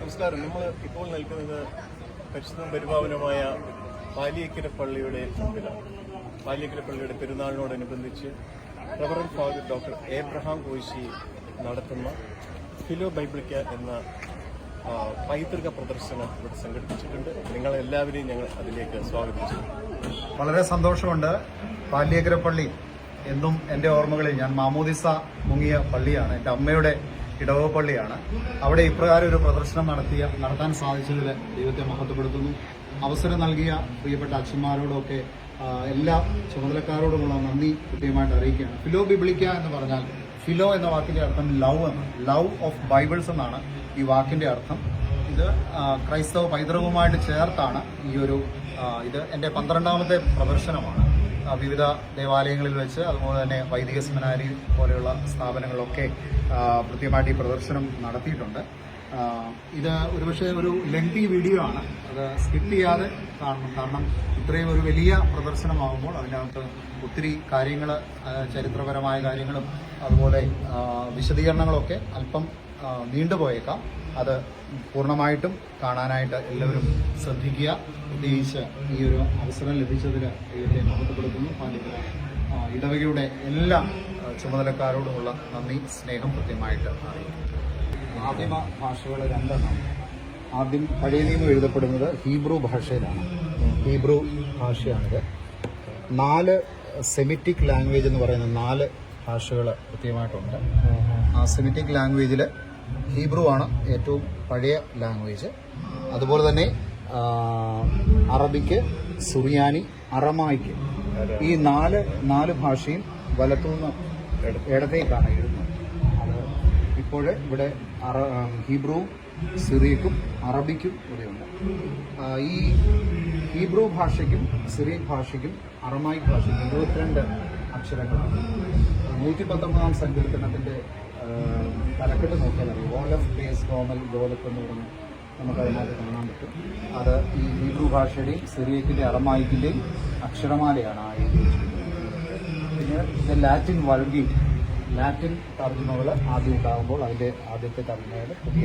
നമസ്കാരം. നമ്മൾ ഇപ്പോൾ നിൽക്കുന്നത് പരിശുദ്ധം പരിപാവനമായ പാലിയേക്കര പള്ളിയുടെ മുമ്പിലാണ്. പാലിയേക്കര പള്ളിയുടെ പെരുന്നാളിനോടനുബന്ധിച്ച് reverend father doctor Abraham Koshy നടത്തുന്ന ഫിലോ ബൈബിളിക്ക എന്ന പൈതൃക പ്രദർശനം ഇവിടെ സംഘടിപ്പിച്ചിട്ടുണ്ട്. നിങ്ങളെല്ലാവരെയും ഞങ്ങൾ അതിലേക്ക് സ്വാഗതം ചെയ്യുന്നു. വളരെ സന്തോഷമുണ്ട്. പാലിയേക്കര പള്ളി എന്നും എൻ്റെ ഓർമ്മകളിൽ ഞാൻ മാമോദിസ മുങ്ങിയ പള്ളിയാണ്. എൻ്റെ അമ്മയുടെ ഇടവ പള്ളിയാണ്. അവിടെ ഇപ്രകാരം ഒരു പ്രദർശനം നടത്താൻ സാധിച്ചതിൽ ദൈവത്തെ മഹത്വപ്പെടുത്തുന്നു. അവസരം നൽകിയ പ്രിയപ്പെട്ട അച്ഛന്മാരോടൊക്കെ എല്ലാ ചുമതലക്കാരോടുമുള്ള നന്ദി കൃത്യമായിട്ട് അറിയിക്കുകയാണ്. ഫിലോ ബിബ്ലിക്ക എന്ന് പറഞ്ഞാൽ ഫിലോ എന്ന വാക്കിന്റെ അർത്ഥം ലവ് എന്നാണ്. ലവ് ഓഫ് ബൈബിൾസ് എന്നാണ് ഈ വാക്കിന്റെ അർത്ഥം. ഇത് ക്രൈസ്തവ പൈതൃകവുമായിട്ട് ചേർത്താണ് ഇത് എൻ്റെ 12ാമത്തെ പ്രദർശനമാണ്. വിവിധ ദേവാലയങ്ങളിൽ വെച്ച് അതുപോലെ തന്നെ വൈദിക സെമിനാരി പോലെയുള്ള സ്ഥാപനങ്ങളിലൊക്കെ കൃത്യമായിട്ട് ഈ പ്രദർശനം നടത്തിയിട്ടുണ്ട്. ഇത് ഒരുപക്ഷെ ഒരു ലെങ്തി വീഡിയോ ആണ്. അത് സ്കിപ്പ് ചെയ്യാതെ കാണണം. കാരണം ഇത്രയും ഒരു വലിയ പ്രദർശനമാകുമ്പോൾ അതിനകത്ത് ഒത്തിരി കാര്യങ്ങൾ, ചരിത്രപരമായ കാര്യങ്ങളും അതുപോലെ വിശദീകരണങ്ങളൊക്കെ അല്പം നീണ്ടുപോയേക്കാം. അത് പൂർണ്ണമായിട്ടും കാണാനായിട്ട് എല്ലാവരും ശ്രദ്ധിക്കുക. പ്രത്യേകിച്ച് ഈ ഒരു അവസരം ലഭിച്ചതിൽ ദൈവത്തെ മഹത്വപ്പെടുത്തുന്നു. പാലിയേക്കര ഇടവകയുടെ എല്ലാ ചുമതലക്കാരോടുമുള്ള നന്ദി, സ്നേഹം കൃത്യമായിട്ട് അറിയിക്കുന്നു. ആദിമ ഭാഷകൾ രണ്ടെണ്ണം. ആദ്യം പഴയ നിയമം എഴുതപ്പെടുന്നത് ഹീബ്രു ഭാഷയിലാണ്. ഹീബ്രു ഭാഷയാണിത്. 4 സെമിറ്റിക് ലാംഗ്വേജ് എന്ന് പറയുന്ന 4 ഭാഷകൾ കൃത്യമായിട്ടുണ്ട്. ആ സെമിറ്റിക് ലാംഗ്വേജിൽ ഹീബ്രു ആണ് ഏറ്റവും പഴയ ലാംഗ്വേജ്. അതുപോലെ തന്നെ അറബിക്ക്, സുറിയാനി, അറമായിക്ക്, ഈ നാല് ഭാഷയും വലത്തുനിന്ന് ഇടത്തേക്കാണ് എഴുതുന്നത്. അത് ഇപ്പോൾ ഇവിടെ ഹീബ്രുവും സിറിയക്കും അറബിക്കും ഇവിടെയുണ്ട്. ഈ ഹീബ്രു ഭാഷയ്ക്കും സിറിയക് ഭാഷയ്ക്കും അറമായിക് ഭാഷയ്ക്കും 22 അക്ഷരങ്ങളാണ്. 119ാം സങ്കീർത്തനത്തിന്റെ തലക്കെട്ട് നോക്കിയാൽ അറിയാം. വോൾ ഓഫ് ബേസ് ഗോമൽ ഗോലത്ത് എന്ന് പറഞ്ഞ് നമുക്കതിനകത്ത് കാണാൻ പറ്റും. അത് ഈ ഹീബ്രു ഭാഷയുടെയും സിറിയക്കിന്റെ അറമായിക്കിന്റെയും അക്ഷരമാലയാണ് ആ എഴുതി വെച്ചിരിക്കുന്നത്. പിന്നെ ഇത് ലാറ്റിൻ വൾഗേറ്റ്, ലാറ്റിൻ തർജ്ജമകൾ ആദ്യം ഉണ്ടാകുമ്പോൾ അതിന്റെ ആദ്യത്തെ തർജ്ജമകൾ പുതിയ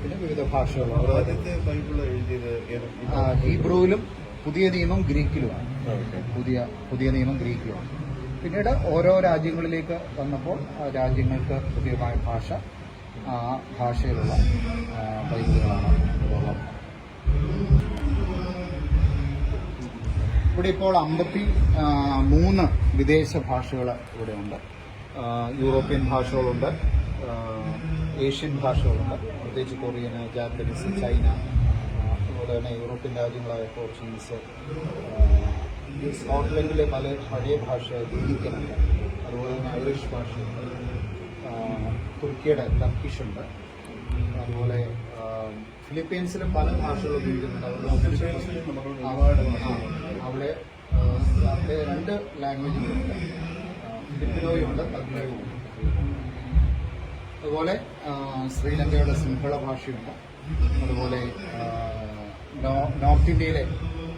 പിന്നെ വിവിധ ഭാഷകൾ. ഹീബ്രുവിലും പുതിയ നിയമം ഗ്രീക്കിലുമാണ്. പുതിയ നിയമം ഗ്രീക്കിലുമാണ്. പിന്നീട് ഓരോ രാജ്യങ്ങളിലേക്ക് വന്നപ്പോൾ രാജ്യങ്ങൾക്ക് പുതിയമായ ഭാഷ, ആ ഭാഷയിലുള്ള ബൈബിളുകളാണ് ഉള്ളത്. ഇവിടെ ഇപ്പോൾ 53 വിദേശ ഭാഷകൾ ഇവിടെയുണ്ട്. യൂറോപ്യൻ ഭാഷകളുണ്ട്, ഏഷ്യൻ ഭാഷകളുണ്ട്, പ്രത്യേകിച്ച് കൊറിയൻ, ജാപ്പനീസ്, ചൈന, അതുപോലെ തന്നെ യൂറോപ്യൻ രാജ്യങ്ങളായ പോർച്ചുഗീസ്, സ്കോട്ട്ലൻഡിലെ പല പഴയ ഭാഷ ഗ്രീക്കുണ്ട്, അതുപോലെ തന്നെ ഐറിഷ് ഭാഷയുണ്ട്, തുർക്കിയുടെ ടർക്കിഷ് ഉണ്ട്, അതുപോലെ ഫിലിപ്പീൻസിലെ പല ഭാഷകൾ ഉപയോഗിക്കുന്നുണ്ട്. അവിടെ 2 ലാംഗ്വേജുകളുണ്ട്, ഫിലിപ്പിനോയുണ്ട്, തഗ്ലയുണ്ട്. അതുപോലെ ശ്രീലങ്കയുടെ സിംഹള ഭാഷയുണ്ട്. അതുപോലെ നോർത്ത് ഇന്ത്യയിലെ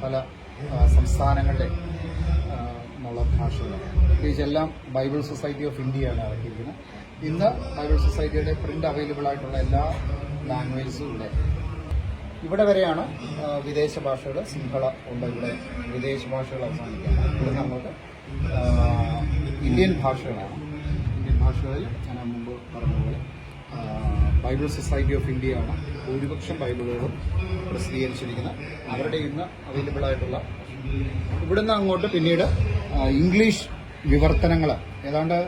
പല സംസ്ഥാനങ്ങളുടെ എന്നുള്ള ഭാഷകളാണ്. പ്രത്യേകിച്ചെല്ലാം ബൈബിൾ സൊസൈറ്റി ഓഫ് ഇന്ത്യയാണ് ഇറക്കിയിരിക്കുന്നത്. ഇന്ന് ബൈബിൾ സൊസൈറ്റിയുടെ പ്രിന്റ് അവൈലബിൾ ആയിട്ടുള്ള എല്ലാ ലാംഗ്വേജസും ഇവിടെ വരെയാണ് വിദേശ ഭാഷകൾ. സിംഹള ഉണ്ട്. ഇവിടെ വിദേശ ഭാഷകൾ അവസാനിക്കുകയാണ്. ഇവിടെ അങ്ങോട്ട് ഇന്ത്യൻ ഭാഷകളാണ്. ഇന്ത്യൻ ഭാഷകളിൽ ഞാൻ മുമ്പ് പറഞ്ഞതുപോലെ ബൈബിൾ സൊസൈറ്റി ഓഫ് ഇന്ത്യയാണ് ഭൂരിപക്ഷം ബൈബിളുകളും പ്രസിദ്ധീകരിച്ചിരിക്കുന്നത്. അവരുടെ ഇന്ന് അവൈലബിൾ ആയിട്ടുള്ള. ഇവിടുന്ന് അങ്ങോട്ട് പിന്നീട് ഇംഗ്ലീഷ് വിവർത്തനങ്ങൾ ഏതാണ്ട്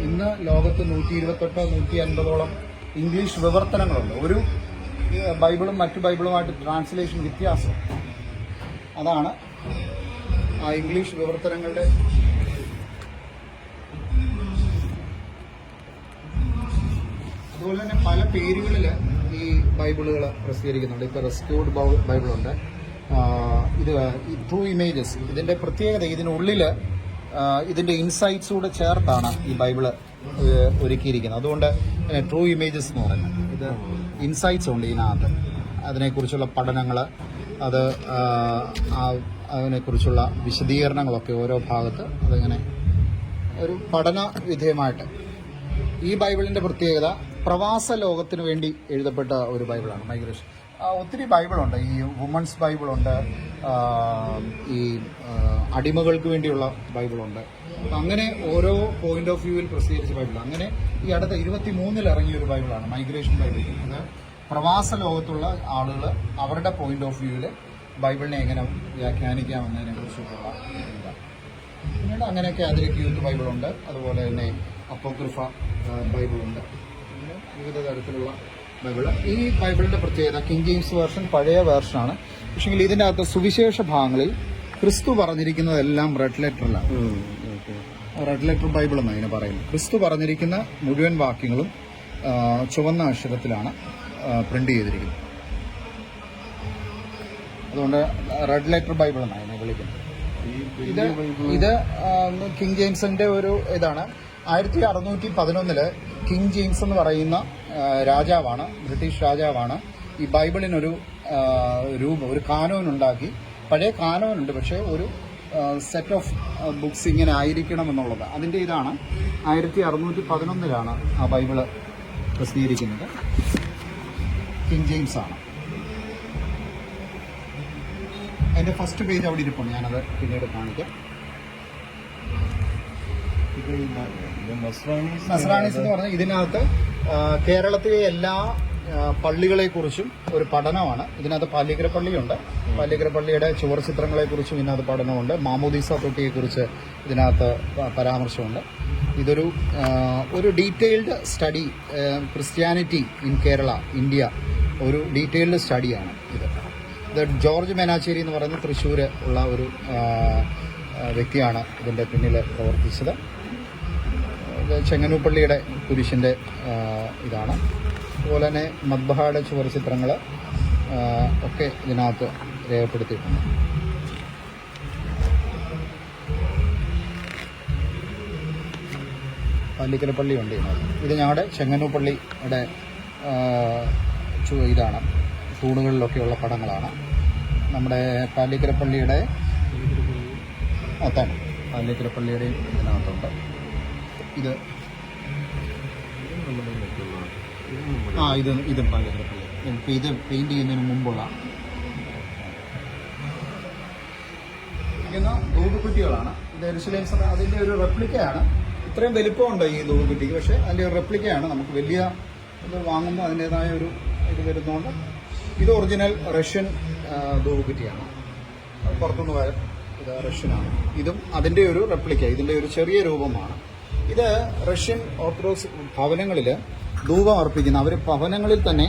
ഇന്ന് ലോകത്ത് 128-150ഓളം ഇംഗ്ലീഷ് വിവർത്തനങ്ങളുണ്ട്. ഒരു ബൈബിളും മറ്റു ബൈബിളുമായിട്ട് ട്രാൻസ്ലേഷൻ വ്യത്യാസം. അതാണ് ആ ഇംഗ്ലീഷ് വിവർത്തനങ്ങളുടെ. അതുപോലെ തന്നെ പല പേരുകളിൽ ഈ ബൈബിളുകൾ പ്രസിദ്ധീകരിക്കുന്നുണ്ട്. ഇപ്പോൾ റെസ്ക്യൂഡ് ബൈബിളുണ്ട്. ഇത് ട്രൂ ഇമേജസ്. ഇതിന്റെ പ്രത്യേകത ഇതിനുള്ളിൽ ഇതിന്റെ ഇൻസൈറ്റ്സ് കൂടെ ചേർത്താണ് ഈ ബൈബിള് ഒരുക്കിയിരിക്കുന്നത്. അതുകൊണ്ട് ട്രൂ ഇമേജസ് എന്ന് പറയുന്നത്. ഇത് ഇൻസൈറ്റ്സ് ഉണ്ട് ഇതിനകത്ത്. അതിനെക്കുറിച്ചുള്ള പഠനങ്ങൾ, അതിനെക്കുറിച്ചുള്ള വിശദീകരണങ്ങളൊക്കെ ഓരോ ഭാഗത്ത് അതിങ്ങനെ ഒരു പഠന വിധേയമായിട്ട്. ഈ ബൈബിളിന്റെ പ്രത്യേകത പ്രവാസ ലോകത്തിന് വേണ്ടി എഴുതപ്പെട്ട ഒരു ബൈബിളാണ് മൈഗ്രേഷൻ. ഒത്തിരി ബൈബിളുണ്ട്. ഈ വുമൺസ് ബൈബിളുണ്ട്, ഈ അടിമകൾക്ക് വേണ്ടിയുള്ള ബൈബിളുണ്ട്. അങ്ങനെ ഓരോ പോയിന്റ് ഓഫ് വ്യൂവിൽ പ്രസിദ്ധീകരിച്ച ബൈബിൾ. അങ്ങനെ ഈ അടുത്ത 23 ഇറങ്ങിയ ഒരു ബൈബിളാണ് മൈഗ്രേഷൻ ബൈബിൾ. അത് പ്രവാസ ലോകത്തുള്ള ആളുകൾ അവരുടെ പോയിന്റ് ഓഫ് വ്യൂവിൽ ബൈബിളിനെ എങ്ങനെ വ്യാഖ്യാനിക്കാമെന്നതിനെ കുറിച്ചിട്ടുള്ള ഇതാണ്. പിന്നീട് അങ്ങനെ കാതലിക് യൂത്ത് ബൈബിളുണ്ട്, അതുപോലെ തന്നെ അപ്പോക്രിഫ ബൈബിളുണ്ട്, വിവിധ തരത്തിലുള്ള ബൈബിൾ. ഈ ബൈബിളിന്റെ പ്രത്യേകത കിങ് ജെയിംസ് വേർഷൻ പഴയ വേർഷനാണ്. പക്ഷെങ്കിൽ ഇതിൻ്റെ അകത്ത് സുവിശേഷ ഭാഗങ്ങളിൽ ക്രിസ്തു പറഞ്ഞിരിക്കുന്നതെല്ലാം റെഡ് ലെറ്ററിലാണ്. റെഡ് ലെറ്റർ ബൈബിൾ എന്ന് അതിനെ പറയുന്നത്. ക്രിസ്തു പറഞ്ഞിരിക്കുന്ന മുഴുവൻ വാക്യങ്ങളും ചുവന്ന അക്ഷരത്തിലാണ് പ്രിന്റ് ചെയ്തിരിക്കുന്നത്. അതുകൊണ്ട് റെഡ് ലെറ്റർ ബൈബിൾ എന്നാണ് അതിനെ വിളിക്കുന്നത്. ഇത് കിങ് ജെയിംസിന്റെ ഒരു ഇതാണ്. 1611 കിങ് ജെയിംസ് എന്ന് പറയുന്ന രാജാവാണ്, ബ്രിട്ടീഷ് രാജാവാണ് ഈ ബൈബിളിനൊരു രൂപം, ഒരു കാനോൻ ഉണ്ടാക്കി. പഴയ കാനോനുണ്ട്, പക്ഷേ ഒരു സെറ്റ് ഓഫ് ബുക്സ് ഇങ്ങനെ ആയിരിക്കണം എന്നുള്ളത് അതിൻ്റെ ഇതാണ്. 1611 ആ ബൈബിള് പ്രസിദ്ധീകരിക്കുന്നത്. കിങ് ജെയിംസ് ആണ്. അതിൻ്റെ ഫസ്റ്റ് പേജ് അവിടെ ഇരിപ്പുണ്ട്, ഞാനത് പിന്നീട് കാണിക്കാം. നസ്രാണീസ് എന്ന് പറഞ്ഞാൽ ഇതിനകത്ത് കേരളത്തിലെ എല്ലാ പള്ളികളെക്കുറിച്ചും ഒരു പഠനമാണ്. ഇതിനകത്ത് പാല്യക്കര പള്ളിയുണ്ട്. പാല്യക്കര പള്ളിയുടെ ചുവർ ചിത്രങ്ങളെക്കുറിച്ചും ഇതിനകത്ത് പഠനമുണ്ട്. മാമോദീസ തൊട്ടിയെക്കുറിച്ച് ഇതിനകത്ത് പരാമർശമുണ്ട്. ഇതൊരു detailed study, Christianity in Kerala, India, ഒരു ഡീറ്റെയിൽഡ് സ്റ്റഡിയാണ് ഇത്. ജോർജ് മേനാച്ചേരി എന്ന് പറയുന്ന തൃശ്ശൂർ ഉള്ള ഒരു വ്യക്തിയാണ് ഇതിൻ്റെ പിന്നിൽ പ്രവർത്തിച്ചത്. ചെങ്ങന്നൂപ്പള്ളിയുടെ കുരിശിൻ്റെ ഇതാണ്. അതുപോലെ തന്നെ മദ്ബഹയുടെ ചുവർ ചിത്രങ്ങൾ ഒക്കെ ഇതിനകത്ത് രേഖപ്പെടുത്തിയിട്ടുണ്ട്. പാല്ലിക്കര പള്ളിയുണ്ട് ഇതിനകത്ത്. ഇത് ഞങ്ങളുടെ ചെങ്ങന്നൂപ്പള്ളിയുടെ ഇതാണ്. തൂണുകളിലൊക്കെയുള്ള പടങ്ങളാണ്. നമ്മുടെ പാല്ലിക്കര പള്ളിയുടെ അതാണ്. പാല്ലിക്കര പള്ളിയുടെയും ഇതിനകത്തുണ്ട്. ഇതും പാല്ലിക്കര പള്ളി. ഇത് പെയിന്റ് ചെയ്യുന്നതിന് മുമ്പുള്ള ധൂപക്കുറ്റികളാണ്. ഇത് യെരുശലേം സഭ അതിൻ്റെ ഒരു റെപ്ലിക്കയാണ്. ഇത്രയും വലിപ്പമുണ്ട് ഈ ധൂപക്കുറ്റിക്ക്, പക്ഷേ അതിൻ്റെ ഒരു റെപ്ലിക്കയാണ്. നമുക്ക് വലിയ ഇത് വാങ്ങുമ്പോൾ അതിൻ്റെതായ ഒരു ഇത് വരുന്നതുകൊണ്ട് ഇത് ഒറിജിനൽ റഷ്യൻ ധൂപക്കുറ്റിയാണ്. പുറത്തുനിന്ന് വരെ ഇത് റഷ്യനാണ്. ഇതും അതിൻ്റെ ഒരു റെപ്ലിക്ക, ഇതിൻ്റെ ഒരു ചെറിയ രൂപമാണ്. ഇത് റഷ്യൻ ഓർത്തഡോക്സ് ഭവനങ്ങളിൽ ധൂപം അർപ്പിക്കുന്ന അവർ ഭവനങ്ങളിൽ തന്നെ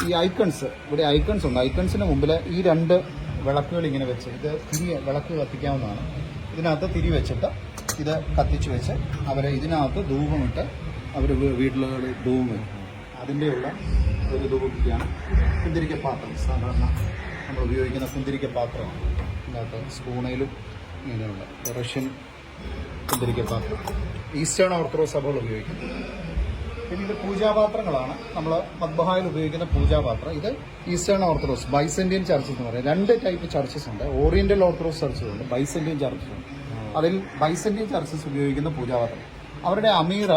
ഈ ഐക്കൺസ്, ഇവിടെ ഐക്കൺസ് ഉണ്ട്. ഐക്കൺസിന് മുമ്പിൽ ഈ 2 വിളക്കുകൾ ഇങ്ങനെ വെച്ച് ഇത് വിളക്ക് കത്തിക്കാവുന്നതാണ്. ഇതിനകത്ത് തിരി വെച്ചിട്ട് ഇത് കത്തിച്ച് വെച്ച് അവരെ ഇതിനകത്ത് ധൂപമിട്ട് അവർ വീട്ടിലുകളിൽ ധൂപം വയ്ക്കും. അതിൻ്റെയുള്ള ഒരു ധൂപക്കുറ്റിയാണ്. കുന്തിരിക്ക പാത്രം, സാധാരണ നമ്മൾ ഉപയോഗിക്കുന്ന കുന്തിരിക്ക പാത്രമാണ്. ഇതിനകത്ത് സ്പൂണയിലും ഇങ്ങനെയുള്ള റഷ്യൻ കുന്തിരിക്ക പാത്രം ഈസ്റ്റേൺ ഓർത്തഡോക്സ് സഭകൾ ഉപയോഗിക്കുന്നത്. പിന്നെ ഇത് പൂജാപാത്രങ്ങളാണ്. നമ്മൾ മദ്ബഹായിൽ ഉപയോഗിക്കുന്ന പൂജാപാത്രം. ഇത് ഈസ്റ്റേൺ ഓർത്തഡോക്സ് ബൈസന്റിയൻ ചർച്ചസ് എന്ന് പറയും. 2 ടൈപ്പ് ചർച്ചസ് ഉണ്ട്. ഓറിയന്റൽ ഓർത്തഡോക്സ് ചർച്ചസ് ഉണ്ട്, ബൈസന്റിയൻ ചർച്ചസ് ഉണ്ട്. അതിൽ ബൈസന്റിയൻ ചർച്ചസ് ഉപയോഗിക്കുന്ന പൂജാപാത്രം. അവരുടെ അമീറ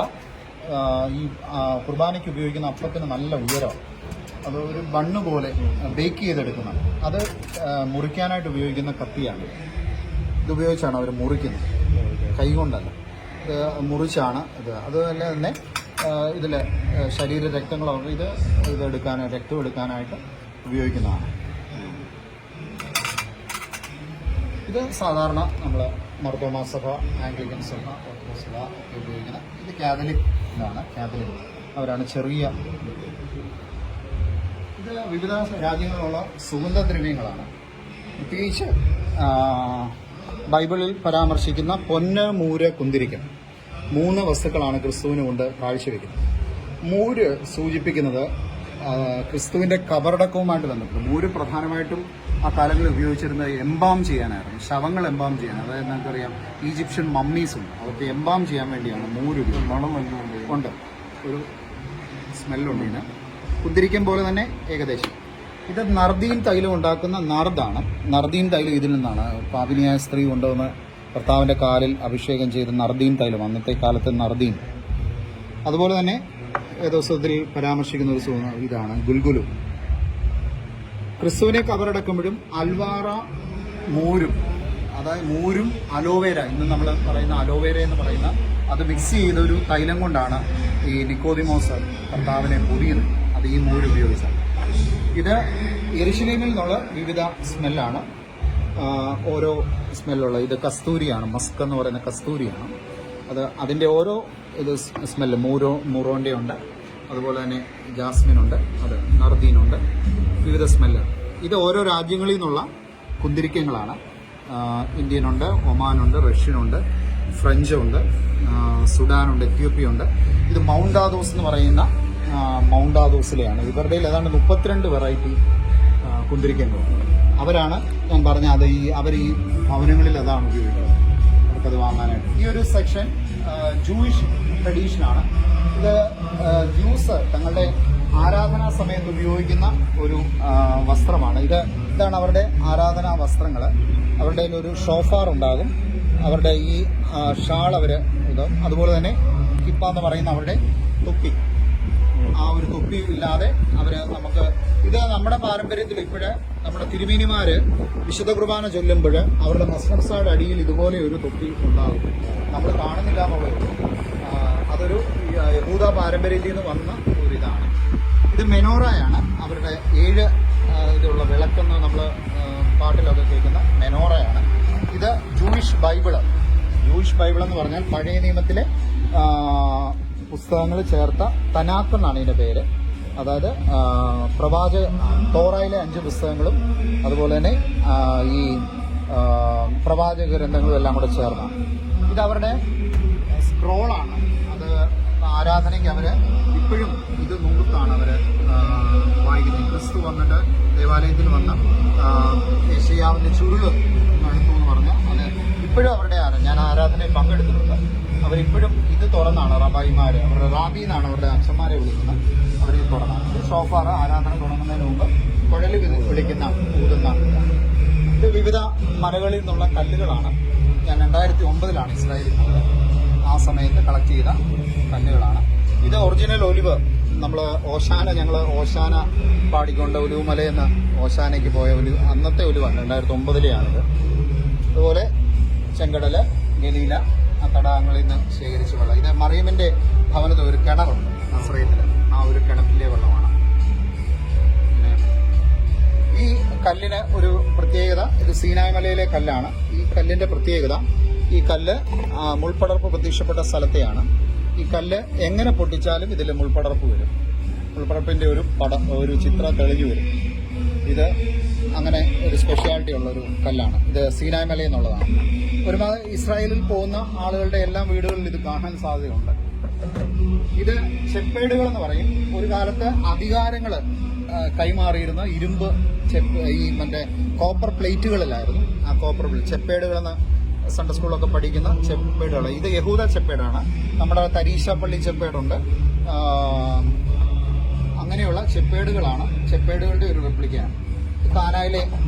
ഈ കുർബാനയ്ക്ക് ഉപയോഗിക്കുന്ന അപ്പത്തിന് നല്ല ഉയരം, അത് ഒരു ബണ്ണ് പോലെ ബേക്ക് ചെയ്തെടുക്കുന്ന, അത് മുറിക്കാനായിട്ട് ഉപയോഗിക്കുന്ന കത്തിയാണ്. ഇതുപയോഗിച്ചാണ് അവർ മുറിക്കുന്നത്, കൈകൊണ്ടല്ല. ഇത് മുറിച്ചാണ് ഇത്. അതുപോലെ തന്നെ ഇതിൽ ശരീര രക്തങ്ങളോ ഇതെടുക്കാൻ, രക്തം എടുക്കാനായിട്ട് ഉപയോഗിക്കുന്നതാണ്. ഇത് സാധാരണ നമ്മൾ മർത്തോമാ സഭ, ആംഗ്ലിക്കൻ സഭ, ഓർത്തഡോക്സ് സഭ ഒക്കെ ഉപയോഗിക്കുന്ന. ഇത് കാതലിക് ഇതാണ്. കാതലിക് അവരാണ് ചെറിയ. ഇത് വിവിധ രാജ്യങ്ങളിലുള്ള സുഗന്ധദ്രവ്യങ്ങളാണ്. പ്രത്യേകിച്ച് ബൈബിളിൽ പരാമർശിക്കുന്ന പൊന്ന്, മൂര്, കുന്തിരിക്കം 3 വസ്തുക്കളാണ് ക്രിസ്തുവിന് കൊണ്ട് കാഴ്ചവെക്കുന്നത്. മൂര് സൂചിപ്പിക്കുന്നത് ക്രിസ്തുവിന്റെ കബറടക്കവുമായിട്ട് ബന്ധപ്പെട്ടു. മൂര് പ്രധാനമായിട്ടും ആ കാലങ്ങളിൽ ഉപയോഗിച്ചിരുന്നത് എംബാം ചെയ്യാനായിരുന്നു, ശവങ്ങൾ എംബാം ചെയ്യാൻ. അതായത് നമുക്കറിയാം ഈജിപ്ഷ്യൻ മമ്മീസ് ഉണ്ട്, അവർക്ക് എംബാം ചെയ്യാൻ വേണ്ടിയാണ് മൂര് ഉണ്ട്. ഒരു സ്മെല്ലുണ്ട് ഇതിന്. കുന്തിരിക്കം പോലെ തന്നെ ഏകദേശം. ഇത് നർദീൻ തൈലം ഉണ്ടാക്കുന്ന നർദാണ്. നർദീൻ തൈലം ഇതിൽ നിന്നാണ്. പാപിനിയായ സ്ത്രീ കൊണ്ടുവന്ന് ഭർത്താവിൻ്റെ കാലിൽ അഭിഷേകം ചെയ്ത് നർദീൻ തൈലം, അന്നത്തെ കാലത്ത് നർദീൻ. അതുപോലെ തന്നെ വേദോത്സവത്തിൽ പരാമർശിക്കുന്ന ഒരു ഇതാണ് ഗുൽഗുലു. ക്രിസ്തുവിനെ കബറടക്കുമ്പോഴും അൽവാറ മൂരും, അതായത് മൂരും അലോവേര, ഇന്ന് നമ്മൾ പറയുന്ന അലോവേര എന്ന് പറയുന്ന അത് മിക്സ് ചെയ്ത ഒരു തൈലം കൊണ്ടാണ് ഈ നിക്കോദിമോസ് കർത്താവിനെ പൊതിയുന്നത്. അത് ഈ മൂര് ഉപയോഗിച്ചാണ്. ഇത് യെരുശലേമിൽ നിന്നുള്ള വിവിധ സ്മെല്ലാണ്, ഓരോ സ്മെല്ലുള്ള. ഇത് കസ്തൂരിയാണ്, മസ്ക് എന്ന് പറയുന്ന കസ്തൂരിയാണ്. അത് അതിൻ്റെ ഓരോ ഇത് സ്മെല്ല് മൂറോൻ്റെ ഉണ്ട്, അതുപോലെ തന്നെ ജാസ്മിനുണ്ട്, അത് നർദീനുണ്ട്, വിവിധ സ്മെല്ല്. ഇത് ഓരോ രാജ്യങ്ങളിൽ നിന്നുള്ള കുന്തിരിക്കങ്ങളാണ്. ഇന്ത്യനുണ്ട്, ഒമാനുണ്ട്, റഷ്യനുണ്ട്, ഫ്രഞ്ചുണ്ട്, സുഡാനുണ്ട്, എത്യോപ്യ ഉണ്ട്. ഇത് മൗണ്ടാദോസ് എന്ന് പറയുന്ന മൗണ്ടാദോസിലെയാണ്. ഇവരുടെ ഏതാണ്ട് 32 വെറൈറ്റി കുന്തിരിക്കങ്ങളുണ്ട്. അവരാണ് ഞാൻ പറഞ്ഞ അത് അവർ ഈ ഭവനങ്ങളിൽ അതാണ് ഉപയോഗിക്കുന്നത്, അവർക്കത് വാങ്ങാനായിട്ട്. ഈ ഒരു സെക്ഷൻ ജൂയിഷ് ട്രഡീഷനാണ്. ഇത് ജ്യൂസ് തങ്ങളുടെ ആരാധനാ സമയത്ത് ഉപയോഗിക്കുന്ന ഒരു വസ്ത്രമാണ്. ഇതാണ് അവരുടെ ആരാധനാ വസ്ത്രങ്ങൾ. അവരുടെ ഒരു ഷോഫാർ ഉണ്ടാകും, അവരുടെ ഈ ഷാൾ അവർ ഇതും, അതുപോലെ തന്നെ കിപ്പ എന്ന് പറയുന്ന അവരുടെ തൊപ്പി. ആ ഒരു തൊപ്പി ഇല്ലാതെ നമുക്ക് ഇത് നമ്മുടെ പാരമ്പര്യത്തിൽ ഇപ്പോഴ് നമ്മുടെ തിരുമേനിമാര് വിശുദ്ധ കുർബാന ചൊല്ലുമ്പോൾ അവരുടെ മസ്നസായുടെ അടിയിൽ ഇതുപോലെ ഒരു തൊപ്പി ഉണ്ടാകും. നമ്മൾ കാണുന്നില്ല എന്നുള്ളത്. അതൊരു യഹൂദ പാരമ്പര്യത്തിൽ നിന്ന് വന്ന ഒരു ഇതാണ്. ഇത് മെനോറയാണ്, അവരുടെ 7 ഇതുള്ള വിളക്കെന്ന് നമ്മൾ പാട്ടിലൊക്കെ കേൾക്കുന്ന മെനോറയാണ്. ഇത് ജൂയിഷ് ബൈബിള്. ജൂയിഷ് ബൈബിൾ എന്ന് പറഞ്ഞാൽ പഴയ നിയമത്തിലെ പുസ്തകങ്ങൾ ചേർത്ത തനാക്ക് എന്നാണ് ഇതിന്റെ പേര്. അതായത് തോറായിലെ 5 പുസ്തകങ്ങളും അതുപോലെ തന്നെ ഈ പ്രവാചക ഗ്രന്ഥങ്ങളും എല്ലാം കൂടെ ചേർന്നാണ്. ഇത് അവരുടെ സ്ക്രോളാണ്. അത് ആരാധനയ്ക്ക് അവര് ഇപ്പോഴും ഇത് നൂർത്താണ് അവര് വായിക്കുന്നത്. ക്രിസ്തു വന്നിട്ട് ദേവാലയത്തിൽ വന്ന യെശയ്യാവിന്റെ ചുരുള് എടുത്തു എന്ന് പറഞ്ഞാൽ അത് ഇപ്പോഴും അവരുടെ ഞാൻ ആരാധനയിൽ പങ്കെടുത്തിട്ടുണ്ട്. അവരിപ്പോഴും ഇത് തുറന്നാണ് റബായിമാര്, അവരുടെ റാബി എന്നാണ് അവരുടെ അച്ഛന്മാരെ വിളിക്കുന്നത്. അവരിത് തുറന്നാണ്. ഇത് ഷോഫാർ ആരാധന തുടങ്ങുന്നതിന് മുമ്പ് കുഴൽ ഊതുന്ന. ഇത് വിവിധ മലകളിൽ നിന്നുള്ള കല്ലുകളാണ്. ഞാൻ 2009 ഇസ്രായേലിൽ പോയത്. ആ സമയത്ത് കളക്ട് ചെയ്ത കല്ലുകളാണ്. ഇത് ഒറിജിനൽ ഒലിവ്. ഞങ്ങൾ ഓശാന പാടിക്കൊണ്ട് ഒലിവുമലയെന്ന് ഓശാനയ്ക്ക് പോയ അന്നത്തെ ഒലിവാണ്. 2009 അതുപോലെ ചെങ്കടല്, ഗലീല, ആ തടാകങ്ങളിൽ നിന്ന് ശേഖരിച്ച വെള്ളം. ഇത് മറിയമിന്റെ ഭവനത്തിൽ ഒരു കിണറുണ്ട് നസ്രയത്തിൽ, ആ ഒരു കിണറ്റിലെ വെള്ളമാണ്. ഈ കല്ലിന് ഒരു പ്രത്യേകത, ഇത് സീനായ് മലയിലെ കല്ലാണ്. ഈ കല്ലിന്റെ പ്രത്യേകത, ഈ കല്ല് മുൾപടർപ്പ് പ്രത്യക്ഷപ്പെട്ട സ്ഥലത്തെയാണ്. ഈ കല്ല് എങ്ങനെ പൊട്ടിച്ചാലും ഇതിൽ മുൾപടർപ്പ് വരും. മുൾപടർപ്പിന്റെ ഒരു ചിത്രം തെളിഞ്ഞു വരും. ഇത് അങ്ങനെ ഒരു സ്പെഷ്യാലിറ്റി ഉള്ള ഒരു കല്ലാണ്. ഇത് സീനായ് മല എന്നുള്ളതാണ്. ഒരുമാതിരി ഇസ്രായേലിൽ പോകുന്ന ആളുകളുടെ എല്ലാ വീടുകളിൽ ഇത് കാണാൻ സാധ്യതയുണ്ട്. ഇത് ചെപ്പേടുകൾ എന്ന് പറയും. ഒരു കാലത്ത് അധികാരങ്ങൾ കൈമാറിയിരുന്ന ഇരുമ്പ് കോപ്പർ പ്ലേറ്റുകളിലായിരുന്നു. ആ കോപ്പർ ചെപ്പേടുകളെന്ന് സൺഡേ സ്കൂളിലൊക്കെ പഠിക്കുന്ന ചെപ്പേടുകൾ. ഇത് യഹൂദ ചെപ്പേടാണ്. നമ്മുടെ തരീശ പള്ളി ചെപ്പേടുണ്ട്. അങ്ങനെയുള്ള ചെപ്പേടുകളാണ്. ചെപ്പേടുകളുടെ ഒരു റെപ്ലിക്കയാണ്.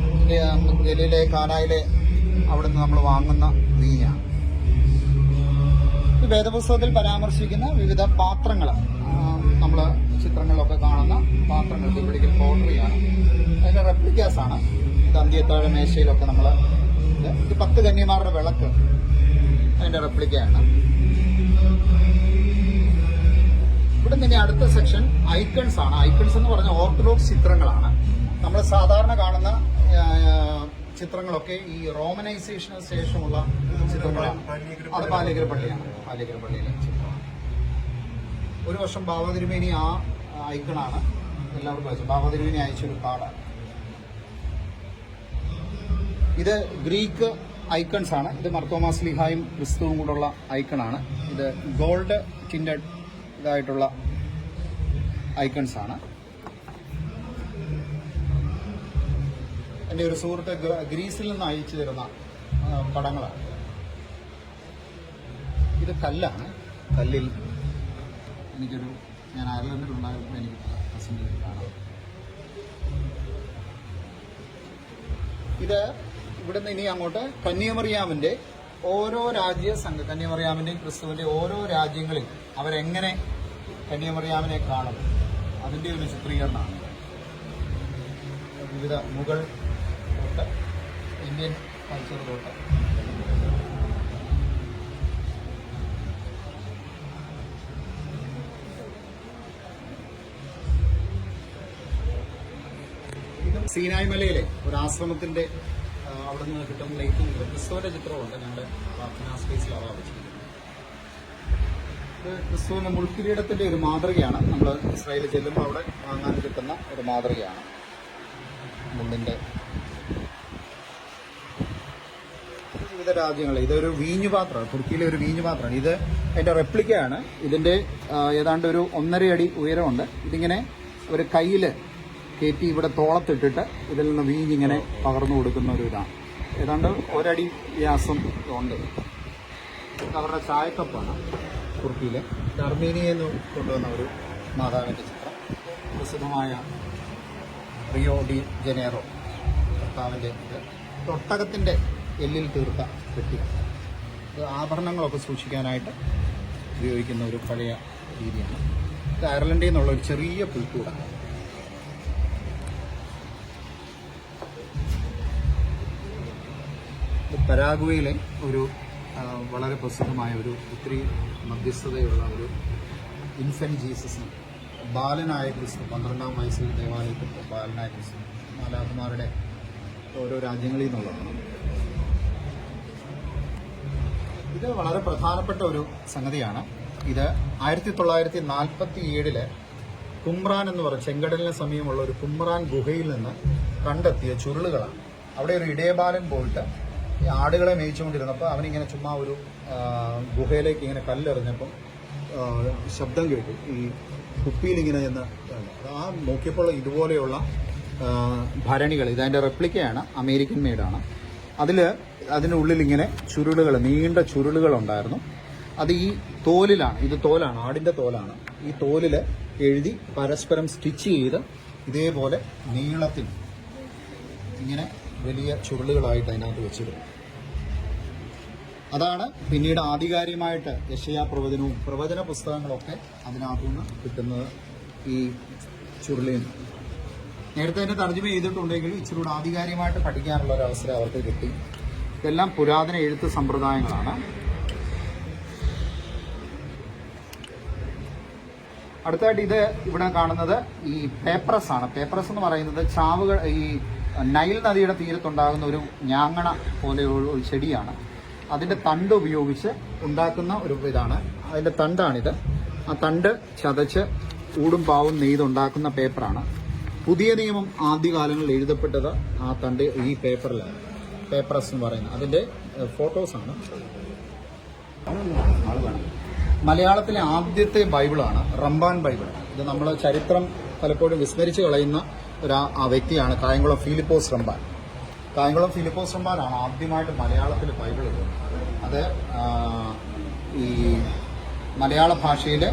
കാനായിലെ അവിടെ നിന്ന് നമ്മൾ വാങ്ങുന്ന വീഞ്ഞാണ്. ഈ വേദപുസ്തകത്തിൽ പരാമർശിക്കുന്ന വിവിധ പാത്രങ്ങൾ, നമ്മൾ ചിത്രങ്ങളിലൊക്കെ കാണുന്ന പാത്രങ്ങൾ ബിബ്ലിക്കൽ പോട്ടറിയാണ്. അതിന്റെ റെപ്ലിക്കാസ് ആണ്. ഇത് അന്ത്യത്താഴ മേശയിലൊക്കെ നമ്മൾ ഇത് 10 കന്യമാരുടെ വിളക്ക് അതിന്റെ റെപ്ലിക്കയാണ്. ഇവിടെ നിന്ന് അടുത്ത സെക്ഷൻ ഐക്കൺസ് ആണ്. ഐക്കൺസ് എന്ന് പറഞ്ഞ ഓർത്തഡോക്സ് ചിത്രങ്ങളാണ്. നമ്മൾ സാധാരണ കാണുന്ന ചിത്രങ്ങളൊക്കെ ഈ റോമനൈസേഷന് ശേഷമുള്ള ചിത്രങ്ങളാണ്. അത് പാലിയക്കര പള്ളിയാണ്. പാലിയക്കര പള്ളിയിലെ ചിത്രമാണ്. ഒരു വർഷം ബാബാതിരുമേനി ആ ഐക്കണാണ് എല്ലാവർക്കും അയച്ചത്. ബാബാതിരുമേനി അയച്ചൊരു കാർഡാണ്. ഇത് ഗ്രീക്ക് ഐക്കൺസ് ആണ്. ഇത് മർത്തോമാ സ്ലീഹായും ക്രിസ്തുവും കൂടെയുള്ള ഐക്കണാണ്. ഇത് ഗോൾഡ് ടിൻഡഡ് ഇതായിട്ടുള്ള ഐക്കൺസ് ആണ്. എൻ്റെ ഒരു സുഹൃത്ത് ഗ്രീസിൽ നിന്ന് അയച്ചു തരുന്ന പടങ്ങളാണ്. ഇത് കല്ലാണ്. കല്ലിൽ ഞാൻ അയർലൻഡിലുണ്ടായപ്പോൾ എനിക്ക് പ്രസന്റ് കാണാം. ഇത് ഇവിടുന്ന് ഇനി അങ്ങോട്ട് കന്യാമറിയാമിന്റെ ഓരോ കന്യാമറിയാമിന്റെയും ക്രിസ്തുവിന്റെ ഓരോ രാജ്യങ്ങളിൽ അവരെങ്ങനെ കന്യാമറിയാമിനെ കാണും. അതിൻ്റെ ഒരു ചിത്രീകരണമാണ്. വിവിധ മുഗൾ തൊട്ട് ഇന്ത്യൻ കൾച്ചർ തൊട്ട് സീനായ് മലയിലെ ഒരു ആശ്രമത്തിന്റെ അവിടെ നിന്ന് കിട്ടുന്ന ലൈറ്റും ക്രിസ്തുവിന്റെ ചിത്രമുണ്ട് ഞങ്ങളുടെ പ്രാർത്ഥനാ സ്പേസിൽ അതാ വെച്ചിരിക്കുന്നത്. ഇത് ക്രിസ്തുവിന്റെ മുൾക്കിരീടത്തിന്റെ ഒരു മാതൃകയാണ്. നമ്മൾ ഇസ്രായേലിൽ ചെല്ലുമ്പോൾ അവിടെ വാങ്ങാൻ കിട്ടുന്ന ഒരു മാതൃകയാണ്. മുള്ളിന്റെ വിവിധ രാജ്യങ്ങൾ ഇതൊരു വീഞ്ഞു പാത്രമാണ്. തുർക്കിയിലെ ഒരു വീഞ്ഞു പാത്രമാണ്. ഇത് അതിന്റെ റെപ്ലിക്കയാണ്. ഇതിന്റെ ഏതാണ്ട് ഒരു 1.5 അടി ഉയരമുണ്ട്. ഇതിങ്ങനെ ഒരു കയ്യിൽ കയറ്റി ഇവിടെ തോളത്തിട്ടിട്ട് ഇതിൽ നിന്ന് വീഞ്ഞിങ്ങനെ പകർന്നു കൊടുക്കുന്ന ഒരു ഇതാണ്. ഏതാണ്ട് 1 അടി വ്യാസം ഉണ്ട്. അവരുടെ ചായക്കപ്പാണ് തുർക്കിയിലെ. അർമേനിയയിൽ നിന്ന് കൊണ്ടുവന്ന ഒരു മാതാവിൻ്റെ ചിത്രം. പ്രസിദ്ധമായ റിയോ ഡി ജനേറോ കർത്താവിൻ്റെ ഇത് ഒട്ടകത്തിൻ്റെ എല്ലിൽ തീർത്ത പെട്ടി. ഇത് ആഭരണങ്ങളൊക്കെ സൂക്ഷിക്കാനായിട്ട് ഉപയോഗിക്കുന്ന ഒരു പഴയ രീതിയാണ്. ഇത് അയർലൻഡിൽ നിന്നുള്ള ഒരു ചെറിയ പുൽക്കൂട. പരാഗ്വേയിലെ ഒരു വളരെ പ്രസിദ്ധമായ ഒരു ഒത്തിരി മധ്യസ്ഥതയുള്ള ഒരു ഇൻഫന്റ് ജീസസ്, ബാലനായ ക്രിസ്തു, 12-ാം വയസ്സിൽ ദേവാലയത്തിൽ ബാലനായ ക്രിസ്തു, മാലാഖമാരുടെ ഓരോ രാജ്യങ്ങളിൽ നിന്നുള്ളതാണ്. ഇത് വളരെ പ്രധാനപ്പെട്ട ഒരു സംഗതിയാണ്. ഇത് 1947 കുമ്രാൻ എന്ന് പറയും ചെങ്കടലിന് സമീപമുള്ള ഒരു കുമ്രാൻ ഗുഹയിൽ നിന്ന് കണ്ടെത്തിയ ചുരുളുകളാണ്. അവിടെ ഒരു ഇടയബാലൻ പോയിട്ട് ഈ ആടുകളെ മേയിച്ചുകൊണ്ടിരുന്നപ്പോൾ അവനിങ്ങനെ ചുമ്മാ ഒരു ഗുഹയിലേക്ക് ഇങ്ങനെ കല്ലെറിഞ്ഞപ്പം ശബ്ദം കേട്ടു. ഈ കുപ്പിയിലിങ്ങനെ ചെന്ന് ആ നോക്കിയപ്പോൾ ഇതുപോലെയുള്ള ഭരണികൾ, ഇതതിൻ്റെ റെപ്ലിക്കയാണ്, അമേരിക്കൻ മെയ്ഡാണ്. അതിനുള്ളിൽ ഇങ്ങനെ ചുരുളുകൾ, നീണ്ട ചുരുളുകളുണ്ടായിരുന്നു. അത് ഈ തോലിലാണ്, ഇത് തോലാണ്, ആടിൻ്റെ തോലാണ്. ഈ തോലിൽ എഴുതി പരസ്പരം സ്റ്റിച്ച് ചെയ്ത് ഇതേപോലെ നീളത്തിൽ ഇങ്ങനെ വലിയ ചുരുളുകളായിട്ട് അതിനകത്ത് വെച്ചിരുന്നു. അതാണ് പിന്നീട് ആധികാരികമായിട്ട് യെശയ്യാ പ്രവചനവും പ്രവചന പുസ്തകങ്ങളൊക്കെ അതിനകത്തുനിന്ന് കിട്ടുന്നത്. ഈ ചുരുളിൽ നേരത്തെ തന്നെ തർജ്ജമ ചെയ്തിട്ടുണ്ടെങ്കിലും ഇച്ചിരി കൂടെ ആധികാരികമായിട്ട് പഠിക്കാനുള്ള ഒരു അവസരം അവർക്ക് കിട്ടി. ഇതെല്ലാം പുരാതന എഴുത്ത് സമ്പ്രദായങ്ങളാണ്. അടുത്തായിട്ട് ഇത് ഇവിടെ കാണുന്നത് ഈ പേപ്പറസ് ആണ്. പേപ്പറസ് എന്ന് പറയുന്നത് ചാവുകൾ, ഈ നൈൽ നദിയുടെ തീരത്തുണ്ടാകുന്ന ഒരു ഞാങ്ങണ പോലെയുള്ള ഒരു ചെടിയാണ്. അതിൻ്റെ തണ്ട് ഉപയോഗിച്ച് ഉണ്ടാക്കുന്ന ഒരു ഇതാണ്. അതിൻ്റെ തണ്ടാണിത്. ആ തണ്ട് ചതച്ച് ഊടും പാവും നെയ്തുണ്ടാക്കുന്ന പേപ്പറാണ്. പുതിയ നിയമം ആദ്യകാലങ്ങളിൽ എഴുതപ്പെട്ടത് ആ തണ്ട് ഈ പേപ്പറിലാണ്. പേപ്പറസ് എന്ന് പറയുന്നത് അതിൻ്റെ ഫോട്ടോസാണ്. മലയാളത്തിലെ ആദ്യത്തെ ബൈബിളാണ് റംബാൻ ബൈബിൾ. ഇത് നമ്മൾ ചരിത്രം പലപ്പോഴും വിസ്മരിച്ച് കളയുന്ന ആ വ്യക്തിയാണ് കായംകുളം ഫിലിപ്പോസ് റംബാൻ. കായംകുളം ഫിലിപ്പോസ് റംബാനാണ് ആദ്യമായിട്ട് മലയാളത്തിൽ ബൈബിൾ എഴുതുന്നത്. അത് ഈ മലയാള ഭാഷയിൽ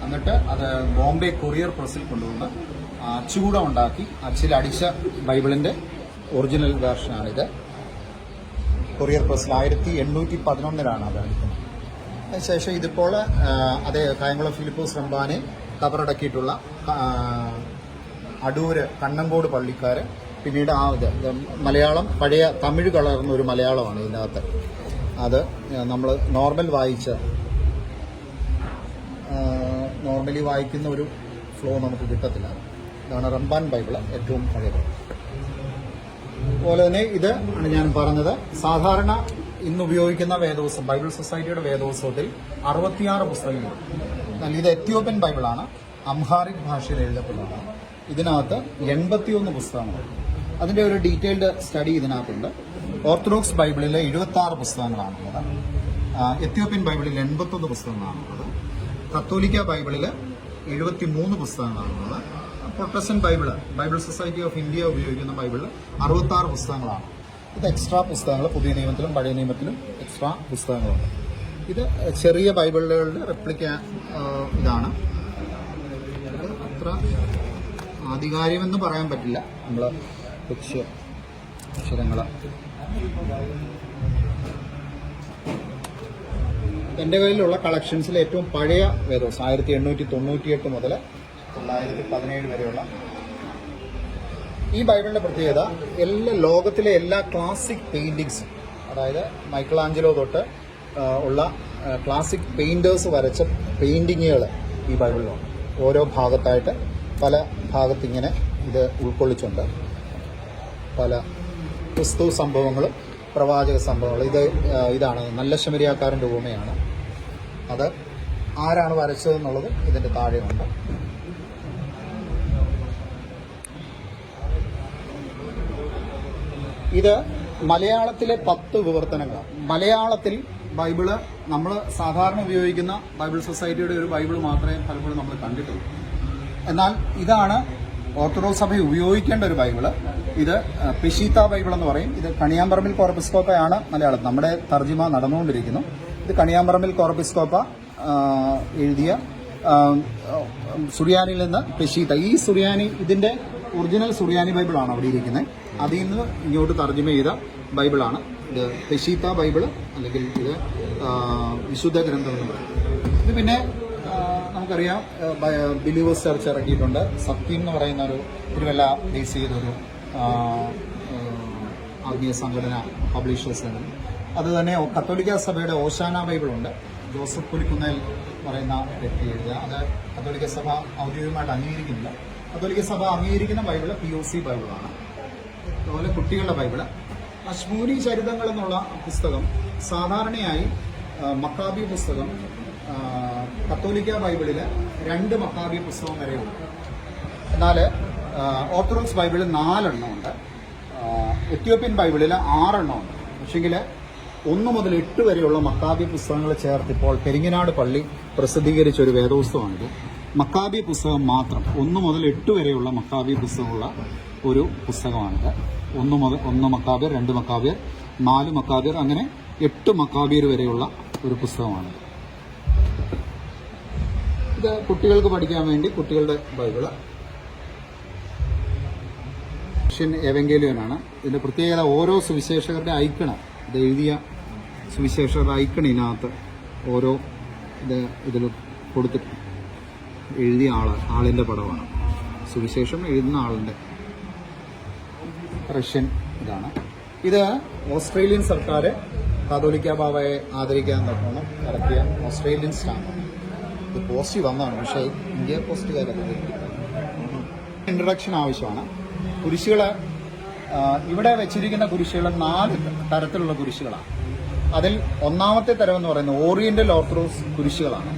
എന്നിട്ട് അത് ബോംബെ കൊറിയർ പ്രസ്സിൽ കൊണ്ടുവന്ന് അച്ചുകൂടം ഉണ്ടാക്കി അച്ചിലടിച്ച ബൈബിളിൻ്റെ ഒറിജിനൽ വേർഷനാണിത്. കൊറിയർ പ്രസ്സിൽ 1811 അത് അടിക്കുന്നത്. അതിനുശേഷം ഇതിപ്പോൾ അതേ കായംകുളം ഫിലിപ്പോസ് റംബാനെ കബറടക്കിയിട്ടുള്ള അടൂര് കണ്ണങ്കോട് പള്ളിക്കാർ പിന്നീട് മലയാളം പഴയ തമിഴ് കളർന്ന ഒരു മലയാളമാണ് ഇതിനകത്ത്. അത് നമ്മൾ നോർമലി വായിക്കുന്ന ഒരു ഫ്ലോ നമുക്ക് കിട്ടത്തില്ല. ഇതാണ് റംബാൻ ബൈബിള്, ഏറ്റവും പഴയത്. അതുപോലെ തന്നെ ഇത് ആണ് ഞാൻ പറഞ്ഞത്. സാധാരണ ഇന്ന് ഉപയോഗിക്കുന്ന വേദോത്സവം, ബൈബിൾ സൊസൈറ്റിയുടെ വേദോത്സവത്തിൽ 66 പുസ്തകങ്ങളുണ്ട്. എന്നാൽ ഇത് എത്യോപ്യൻ ബൈബിളാണ്, അംഹാറിക് ഭാഷയിൽ എഴുതപ്പെട്ടതാണ്. ഇതിനകത്ത് 81 പുസ്തകങ്ങളുണ്ട്. അതിൻ്റെ ഒരു ഡീറ്റെയിൽഡ് സ്റ്റഡി ഇതിനകത്തുണ്ട്. ഓർത്തഡോക്സ് ബൈബിളിൽ 76 പുസ്തകങ്ങളാണുള്ളത്. എത്യോപ്യൻ ബൈബിളിൽ 81 പുസ്തകങ്ങളാണുള്ളത്. കത്തോലിക്ക ബൈബിളിൽ 73 പുസ്തകങ്ങളാണുള്ളത്. Protestant Bible Society of India ഉപയോഗിക്കുന്ന ബൈബിളിൽ 66 പുസ്തകങ്ങളാണ്. ഇത് എക്സ്ട്രാ പുസ്തകങ്ങൾ, പുതിയ നിയമത്തിലും പഴയ നിയമത്തിലും എക്സ്ട്രാ പുസ്തകങ്ങളുണ്ട്. ഇത് ചെറിയ ബൈബിളുകളുടെ റെപ്ലിക്ക ഇതാണ്. ഇത് അത്ര ആധികാരികമെന്ന് പറയാൻ പറ്റില്ല. നമ്മൾ അക്ഷരങ്ങൾ എൻ്റെ കയ്യിലുള്ള കളക്ഷൻസിലെ ഏറ്റവും പഴയ വേദോസ് 1898 മുതൽ 917 വരെയുള്ള ഈ ബൈബിളിൻ്റെ പ്രത്യേകത ലോകത്തിലെ എല്ലാ ക്ലാസിക് പെയിൻറ്റിങ്സും, അതായത് മൈക്കിൾ ആഞ്ചലോ തൊട്ട് ഉള്ള ക്ലാസിക് പെയിൻറ്റേഴ്സ് വരച്ച പെയിൻറ്റിങ്ങുകൾ ഈ ബൈബിളിലുണ്ട്. ഓരോ ഭാഗത്തായിട്ട് പല ഭാഗത്തിങ്ങനെ ഇത് ഉൾക്കൊള്ളിച്ചുണ്ട്. പല ക്രിസ്തു സംഭവങ്ങളും പ്രവാചക സംഭവങ്ങളും. ഇതാണ് നല്ല ശമരിയാക്കാരൻ്റെ ഉപമയാണ്. അത് ആരാണ് വരച്ചതെന്നുള്ളത് ഇതിൻ്റെ താഴെയുണ്ട്. ഇത് മലയാളത്തിലെ 10 വിവർത്തനങ്ങളാണ്. മലയാളത്തിൽ ബൈബിള് നമ്മൾ സാധാരണ ഉപയോഗിക്കുന്ന ബൈബിൾ സൊസൈറ്റിയുടെ ഒരു ബൈബിൾ മാത്രമേ പലപ്പോഴും നമ്മൾ കണ്ടിട്ടുള്ളൂ. എന്നാൽ ഇതാണ് ഓർത്തഡോക്സ് സഭ ഉപയോഗിക്കേണ്ട ഒരു ബൈബിള്. ഇത് പെഷീത്ത ബൈബിൾ എന്ന് പറയും. ഇത് കണിയാമ്പറമ്പിൽ കോർപ്പിസ്കോപ്പയാണ് മലയാളത്തിൽ നമ്മുടെ തർജിമ നടന്നുകൊണ്ടിരിക്കുന്നു. ഇത് കണിയാമ്പറമ്പിൽ കോർപ്പിസ്കോപ്പ എഴുതിയ സുറിയാനിയിൽ നിന്ന് പെഷീത്ത. ഈ സുറിയാനി ഇതിന്റെ ഒറിജിനൽ സുറിയാനി ബൈബിളാണ് അവിടെ ഇരിക്കുന്നത്. അതിൽ നിന്ന് ഇങ്ങോട്ട് തർജ്ജിമ ചെയ്ത ബൈബിളാണ് ഇത് പെഷീത്ത ബൈബിൾ, അല്ലെങ്കിൽ ഇത് വിശുദ്ധ ഗ്രന്ഥം എന്ന് പറയും. ഇത് പിന്നെ നമുക്കറിയാം ബിലീവേഴ്സ് ചർച്ച് ഇറക്കിയിട്ടുണ്ട്. സത്യം എന്ന് പറയുന്ന ഒരു തിരുവല്ല ബേസ് ചെയ്തൊരു ആത്മീയ സംഘടന പബ്ലിഷേഴ്സ്. അത് തന്നെ കത്തോലിക്ക സഭയുടെ ഓശാന ബൈബിളുണ്ട്. ജോസഫ് പുലിക്കുന്നേൽ പറയുന്ന വ്യക്തി എഴുതുക. അത് കത്തോലിക്ക സഭ ഔദ്യോഗികമായിട്ട് അംഗീകരിക്കുന്നില്ല. കത്തോലിക്ക സഭ അംഗീകരിക്കുന്ന ബൈബിള് POC ബൈബിളാണ്. അതുപോലെ കുട്ടികളുടെ ബൈബിള്. അശ്മൂരി ചരിതങ്ങൾ എന്നുള്ള പുസ്തകം സാധാരണയായി മക്കാബി പുസ്തകം കത്തോലിക്ക ബൈബിളിൽ 2 മക്കാബി പുസ്തകം വരെയുണ്ട്. എന്നാൽ ഓർത്തഡോക്സ് ബൈബിളിൽ 4 എണ്ണമുണ്ട്. എത്യോപ്യൻ ബൈബിളിൽ 6 എണ്ണമുണ്ട്. പക്ഷെങ്കിൽ 1 മുതൽ 8 വരെയുള്ള മക്കാബി പുസ്തകങ്ങൾ ചേർത്തിപ്പോൾ പെരിങ്ങനാട് പള്ളി പ്രസിദ്ധീകരിച്ച ഒരു വേദപുസ്തകമാണിത്. മക്കാബി പുസ്തകം മാത്രം 1 മുതൽ 8 വരെയുള്ള മക്കാബി പുസ്തകമുള്ള ഒരു പുസ്തകമാണിത്. 1 മക്കാബിയർ, 2 മക്കാബിയർ, 4 മക്കാബിയർ, അങ്ങനെ 8 മക്കാബിയർ വരെയുള്ള ഒരു പുസ്തകമാണിത്. ഇത് കുട്ടികൾക്ക് പഠിക്കാൻ വേണ്ടി കുട്ടികളുടെ ബൈബിള്. എവങ്കേലിയനാണ്. ഇതിന്റെ പ്രത്യേകത ഓരോ സുവിശേഷകരുടെ ഐക്കണ്, ഇത് എഴുതിയ സുവിശേഷകരുടെ ഐക്കൺ ഇതിനകത്ത് ഓരോ ഇതിൽ കൊടുത്തിട്ട് എഴുതിയ ആളിന്റെ പടമാണ്. സുവിശേഷം എഴുതുന്ന ആളിന്റെ റഷ്യൻ ഇതാണ്. ഇത് ഓസ്ട്രേലിയൻ സർക്കാർ കാതോലിക്ക ബാബയെ ആദരിക്കാൻ തക്കോണം ഇറക്കിയ ഓസ്ട്രേലിയൻ സ്റ്റാമ്പാണ്. ഇത് പോസ്റ്റ് വന്നതാണ്, പക്ഷേ ഇന്ത്യ പോസ്റ്റുകാരൊക്കെ ഇൻട്രഡക്ഷൻ ആവശ്യമാണ്. കുരിശുകള് ഇവിടെ വെച്ചിരിക്കുന്ന കുരിശുകൾ 4 തരത്തിലുള്ള കുരിശുകളാണ്. അതിൽ ഒന്നാമത്തെ തരം എന്ന് പറയുന്നത് ഓറിയന്റൽ ഓർത്തഡോക്സ് കുരിശുകളാണ്.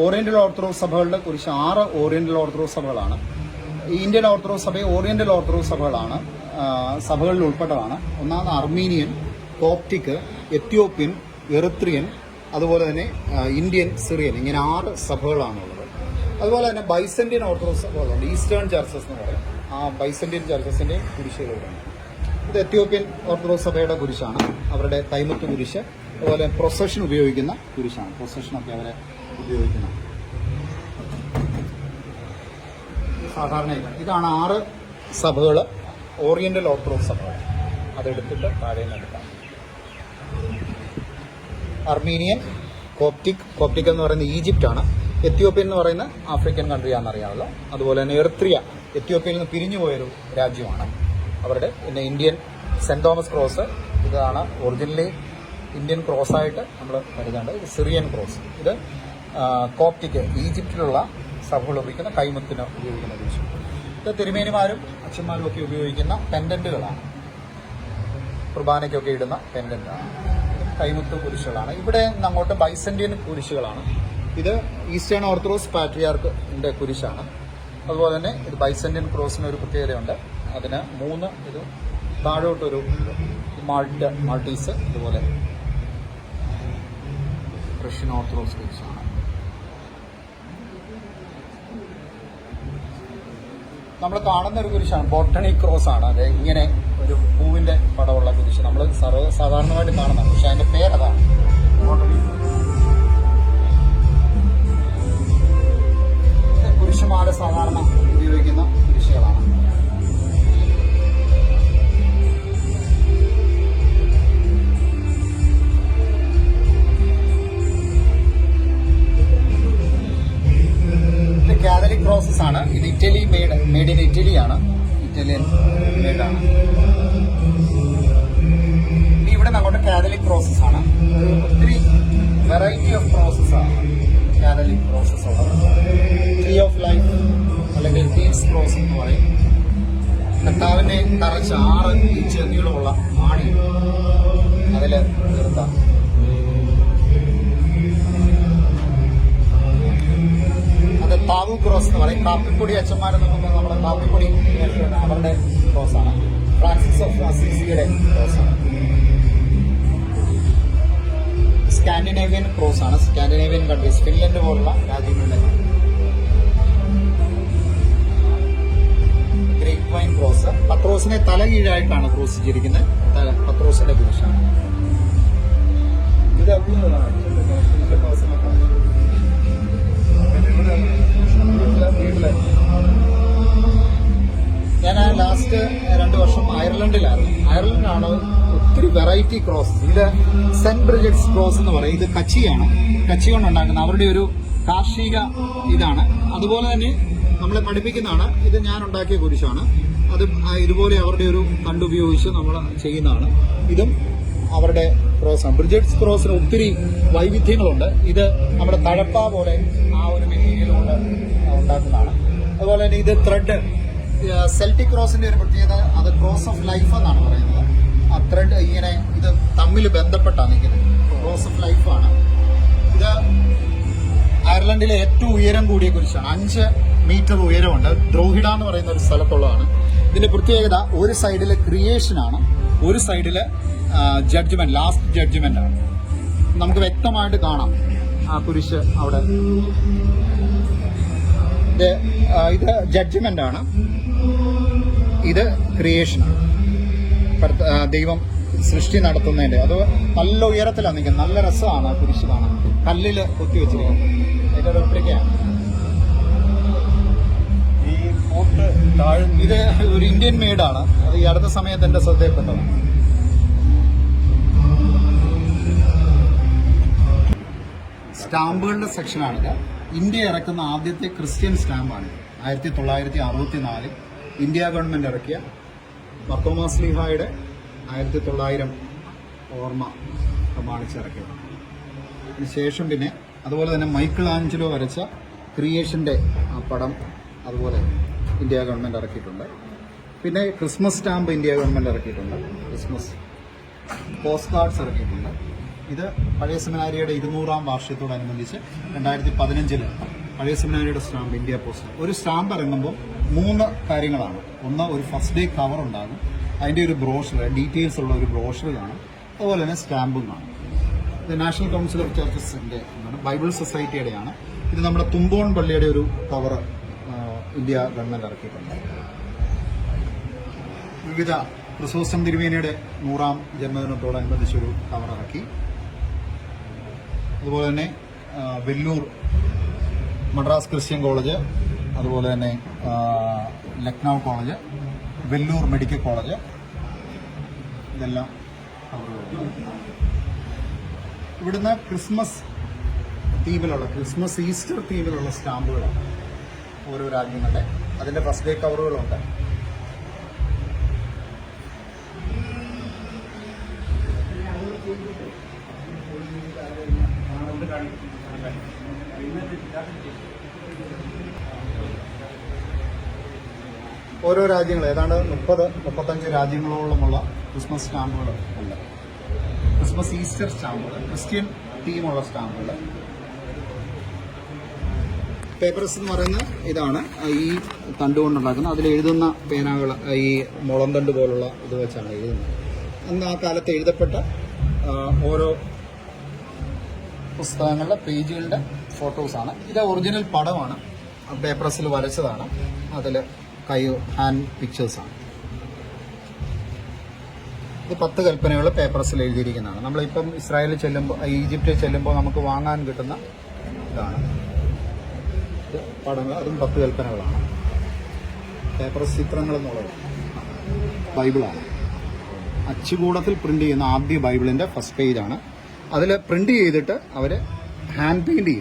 ഓറിയന്റൽ ഓർത്തഡോക്സ് സഭകളുടെ കുരിശ് 6 ഓറിയന്റൽ ഓർത്തഡോക്സ് സഭകളാണ്. ഇന്ത്യൻ ഓർത്തഡോക്സ് സഭ ഓറിയന്റൽ ഓർത്തഡോക്സ് സഭകളാണ്, സഭകളിൽ ഉൾപ്പെട്ടതാണ്. ഒന്നാമത് അർമീനിയൻ, കോപ്റ്റിക്, എത്യോപ്യൻ, എറിത്രിയൻ, അതുപോലെ തന്നെ ഇന്ത്യൻ, സിറിയൻ, ഇങ്ങനെ 6 സഭകളാണുള്ളത്. അതുപോലെ തന്നെ ബൈസന്റിയൻ ഓർത്തഡോക്സ് സഭകളുണ്ട്. ഈസ്റ്റേൺ ചർച്ചസ് എന്ന് പറയും. ആ ബൈസന്റിയൻ ചർച്ചസിന്റെ കുരിശുകളുണ്ട്. ഇത് എത്യോപ്യൻ ഓർത്തഡോക്സ് സഭയുടെ കുരിശാണ്, അവരുടെ തൈമത്ത് കുരിശ്. അതുപോലെ പ്രൊസഷൻ ഉപയോഗിക്കുന്ന കുരിശാണ്. പ്രൊസഷനൊക്കെ അവരെ ഉപയോഗിക്കുന്ന സാധാരണ ഇതാണ് 6 സഭകൾ ഓറിയന്റൽ ഓർത്തഡോക്സ് സഭകൾ. അതെടുത്തിട്ട് താഴെ എടുക്കാം. അർമീനിയൻ, കോപ്റ്റിക് എന്ന് പറയുന്നത് ഈജിപ്റ്റാണ്. എത്യോപ്യൻ എന്ന് പറയുന്ന ആഫ്രിക്കൻ കൺട്രിയാണെന്നറിയാമല്ലോ. അതുപോലെ തന്നെ എറിത്രിയ എത്യോപ്യയിൽ നിന്ന് പിരിഞ്ഞു പോയൊരു രാജ്യമാണ് അവരുടെ. പിന്നെ ഇന്ത്യൻ സെന്റ് തോമസ് ക്രോസ്, ഇതാണ് ഒറിജിനലി ഇന്ത്യൻ ക്രോസായിട്ട് നമ്മൾ കരുതേണ്ടത്. ഇത് സിറിയൻ ക്രോസ്. ഇത് കോപ്റ്റിക് ഈജിപ്തിലുള്ള സഭകൾ ഉപയോഗിക്കുന്ന കൈമുത്തിന് ഉപയോഗിക്കുന്ന കുരിശ്. ഇത് തിരുമേനിമാരും അച്ഛന്മാരും ഒക്കെ ഉപയോഗിക്കുന്ന പെൻഡന്റുകളാണ്, കുർബാനയ്ക്കൊക്കെ ഇടുന്ന പെൻഡന്റാണ്. കൈമുത്ത് കുരിശുകളാണ്. ഇവിടെ അങ്ങോട്ട് ബൈസന്റിയൻ കുരിശുകളാണ്. ഇത് ഈസ്റ്റേൺ ഓർത്തഡോക്സ് പാട്രിയാർക്കിന്റെ കുരിശാണ്. അതുപോലെ തന്നെ ഇത് ബൈസന്റിയൻ ക്രോസിന് ഒരു പ്രത്യേകതയുണ്ട്. അതിന് 3 ഇത് താഴോട്ടൊരു മാൾട്ടീസ്, അതുപോലെ റഷ്യൻ ഓർത്തഡോക്സ് കുരിശാണ്. നമ്മൾ കാണുന്ന ഒരു കുരിശാണ്, ബോട്ടണി ക്രോസ് ആണ്. അത് ഇങ്ങനെ ഒരു പൂവിന്റെ പടമുള്ള കുരിശ് നമ്മൾ സാധാരണമായിട്ട് കാണുന്നതാണ്, പക്ഷെ അതിന്റെ പേരതാണ് ബോട്ടണി കുരിശുമാല. സാധാരണ ഉപയോഗിക്കുന്ന കുരിശുകളാണ്. മേഡാണ്. ഇനി ഇവിടെ അങ്ങോട്ട് കാതലിക് പ്രോസസ് ആണ്. ഒത്തിരി വെറൈറ്റി ഓഫ് പ്രോസസ്സാണ് കാതലിക് പ്രോസസ് ഉള്ളത്. ട്രീ ഓഫ് ലൈഫ് അല്ലെങ്കിൽ പീസ് പ്രോസസ് എന്ന് പറയും. കർത്താവിനെ തറച്ച് 6 ഇഞ്ച് നീളമുള്ള ആണി അതില് തീർത്ത അത് താവു ക്രോസ് എന്ന് പറയും. കാപ്പിപ്പൊടി അച്ഛന്മാരെ നോക്കുമ്പോൾ നമ്മുടെ കാപ്പിപ്പൊടി അവരുടെ ക്രോസാണ്. ഫ്രാൻസിസ് ഓഫ് അസീസിയുടെ ക്രോസാണ്. സ്കാൻഡിനേവിയൻ ക്രോസാണ്. സ്കാൻഡിനേവിയൻ കൺട്രീസ്, ഫിൻലൻഡ് പോലുള്ള രാജ്യങ്ങളുടെ ഗ്രേറ്റ് വൈൻ ക്രോസ്. പത്രോസിനെ തല കീഴായിട്ടാണ് ക്രൂശിച്ചിരിക്കുന്നത്. പത്രോസിന്റെ കുരിശാണ് ഇത്. ഞാൻ ലാസ്റ്റ് 2 വർഷം അയർലൻഡിലായിരുന്നു. അയർലൻഡിലാണ് ഒത്തിരി വെറൈറ്റി ക്രോസ്. ഇത് സെന്റ് ബ്രിജറ്റ്സ് ക്രോസ് എന്ന് പറയും. ഇത് കച്ചിയാണ്, കച്ചി കൊണ്ടുണ്ടാക്കുന്ന അവരുടെ ഒരു കാർഷിക ഇതാണ്. അതുപോലെ തന്നെ നമ്മളെ പഠിപ്പിക്കുന്നതാണ്. ഇത് ഞാൻ ഉണ്ടാക്കിയ കുരിശാണ്. അത് ഇതുപോലെ അവരുടെ ഒരു കണ്ടുപയോഗിച്ച് നമ്മൾ ചെയ്യുന്നതാണ്. ഇതും അവരുടെ ക്രോസാണ്. ബ്രിജറ്റ്സ് ക്രോസിന് ഒത്തിരി വൈവിധ്യങ്ങളുണ്ട്. ഇത് നമ്മുടെ തഴപ്പ പോലെ ആ ഒരു മെറ്റീരിയൽ കൊണ്ട് ഉണ്ടാക്കുന്നതാണ്. അതുപോലെ തന്നെ ഇത് ത്രെഡ്, സെൽറ്റിക് ക്രോസിന്റെ ഒരു പ്രത്യേകത അത് ക്രോസ് ഓഫ് ലൈഫ് എന്നാണ് പറയുന്നത്. ആ ത്രെഡ് ഇങ്ങനെ ഇത് തമ്മിൽ ബന്ധപ്പെട്ടാണ് നിൽക്കുന്നത്. ക്രോസ് ഓഫ് ലൈഫാണ് ഇത്. അയർലൻഡിലെ ഏറ്റവും ഉയരം കൂടിയ കുരിശാണ്. 5 മീറ്റർ ഉയരമുണ്ട്. ദ്രോഹിഡ എന്ന് പറയുന്ന ഒരു സ്ഥലത്തുള്ളതാണ്. ഇതിന്റെ പ്രത്യേകത ഒരു സൈഡില് ക്രിയേഷൻ ആണ്, ഒരു സൈഡില് ജഡ്ജ്മെന്റ്, ലാസ്റ്റ് ജഡ്ജ്മെന്റ് ആണ്. നമുക്ക് വ്യക്തമായിട്ട് കാണാം ആ കുരിശ് അവിടെ. ഇത് ജഡ്ജ്മെന്റ് ആണ്, ഇത് ക്രിയേഷനാണ്. ദൈവം സൃഷ്ടി നടത്തുന്നതിന്റെ. അത് നല്ല ഉയരത്തിലാണ് നിൽക്കുന്നത്. നല്ല രസമാണ് ആ കുരിശ് കാണാൻ. കല്ലില് കൊത്തിവെച്ചിരിക്കുന്നത്. അതിന്റെ റെപ്ലിക്കയാണ്. ഈ ഫോർട്ട് താഴ്ന്ന ഇത് ഒരു ഇന്ത്യൻ മെയ്ഡാണ്. അത് ഈ അടുത്ത സമയത്ത് എന്റെ ശ്രദ്ധയിൽപ്പെട്ടതാണ്. സ്റ്റാമ്പുകളുടെ സെക്ഷനാണിത്. ഇന്ത്യ ഇറക്കുന്ന ആദ്യത്തെ ക്രിസ്ത്യൻ സ്റ്റാമ്പാണിത്. 1964 ഇന്ത്യ ഗവൺമെന്റ് ഇറക്കിയ ബർത്തോമാസ് ലീഹായുടെ 1900 ഓർമ്മ പ്രമാണിച്ചിറക്കിയത്. അതിനുശേഷം പിന്നെ അതുപോലെ തന്നെ മൈക്കിൾ ആഞ്ചലോ വരച്ച ക്രിയേഷന്റെ ആ പടം അതുപോലെ ഇന്ത്യ ഗവൺമെന്റ് ഇറക്കിയിട്ടുണ്ട്. പിന്നെ ക്രിസ്മസ് സ്റ്റാമ്പ് ഇന്ത്യ ഗവൺമെന്റ് ഇറക്കിയിട്ടുണ്ട്. ക്രിസ്മസ് പോസ്റ്റ് കാർഡ്സ് ഇറക്കിയിട്ടുണ്ട്. ഇത് പഴയ സെമിനാരിയുടെ 200ാം വാർഷികത്തോടനുബന്ധിച്ച് 2015 പഴയ സെമിനാരിയുടെ സ്റ്റാമ്പ് ഇന്ത്യ പോസ്റ്റ്. ഒരു സ്റ്റാമ്പ് ഇറങ്ങുമ്പോൾ 3 കാര്യങ്ങളാണ്. ഒന്ന്, ഒരു ഫസ്റ്റ് ഡേ കവർ ഉണ്ടാകും. അതിൻ്റെ ഒരു ബ്രോഷർ, ഡീറ്റെയിൽസ് ഉള്ള ഒരു ബ്രോഷർ കാണും. അതുപോലെ തന്നെ സ്റ്റാമ്പും കാണും. ഇത് നാഷണൽ കൗൺസിൽ ഓഫ് ചർച്ചസിന്റെ ബൈബിൾ സൊസൈറ്റിയുടെയാണ്. ഇത് നമ്മുടെ തുമ്പോൺ പള്ളിയുടെ ഒരു കവർ ഇന്ത്യ ഗവൺമെന്റ് ഇറക്കിയിട്ടുണ്ട്. വിവിധ ക്രിസോസ്റ്റം തിരുമേനിയുടെ 100ാം ജന്മദിനത്തോടനുബന്ധിച്ചൊരു കവർ ഇറക്കി. അതുപോലെ തന്നെ വെല്ലൂർ മദ്രാസ് ക്രിസ്ത്യൻ കോളേജ്, അതുപോലെ തന്നെ Lucknow college, Vellore medical college, ഇതെല്ലാം ഇവിടുന്ന് ക്രിസ്മസ് തീമിലുള്ള, ക്രിസ്മസ് ഈസ്റ്റർ തീമിലുള്ള സ്റ്റാമ്പുകളാണ് ഓരോ രാജ്യങ്ങളുടെ. അതിന്റെ ഫസ്റ്റ് ഡേ കവറുകളുണ്ട്. ഓരോ രാജ്യങ്ങൾ ഏതാണ്ട് 30-35 രാജ്യങ്ങളോളമുള്ള ക്രിസ്മസ് സ്റ്റാമ്പുകൾ ഉണ്ട്. ക്രിസ്മസ് ഈസ്റ്റർ സ്റ്റാമ്പുകൾ, ക്രിസ്ത്യൻ തീമുള്ള സ്റ്റാമ്പുകൾ. പേപ്പർസ് എന്ന് പറയുന്ന ഇതാണ് ഈ തണ്ട് കൊണ്ടുണ്ടാക്കുന്നത്. അതിൽ എഴുതുന്ന പേനകൾ ഈ മുളം തണ്ട് പോലുള്ള ഇത് വെച്ചാണ് എഴുതുന്നത്. അന്ന് ആ കാലത്ത് എഴുതപ്പെട്ട ഓരോ പുസ്തകങ്ങളുടെ പേജുകളുടെ ഫോട്ടോസാണ്. ഇത് ഒറിജിനൽ പടമാണ്, പേപ്പർസിൽ വരച്ചതാണ്. അതിൽ ഹാൻഡ് പിക്ചേഴ്സാണ്. ഇത് 10 കൽപ്പനകൾ പേപ്പർസിൽ എഴുതിയിരിക്കുന്നതാണ്. നമ്മളിപ്പം ഇസ്രായേലിൽ ചെല്ലുമ്പോൾ, ഈജിപ്തിൽ ചെല്ലുമ്പോൾ നമുക്ക് വാങ്ങാൻ കിട്ടുന്ന ഇതാണ്. പടങ്ങൾ, അതും 10 കൽപ്പനകളാണ്. പേപ്പർ ചിത്രങ്ങൾ എന്നുള്ളത് ബൈബിളാണ്. അച്ചുകൂടത്തിൽ പ്രിന്റ് ചെയ്യുന്ന ആദ്യ ബൈബിളിന്റെ ഫസ്റ്റ് പേജാണ്. അതിൽ പ്രിന്റ് ചെയ്തിട്ട് അവർ ഹാൻഡ് പെയിന്റ്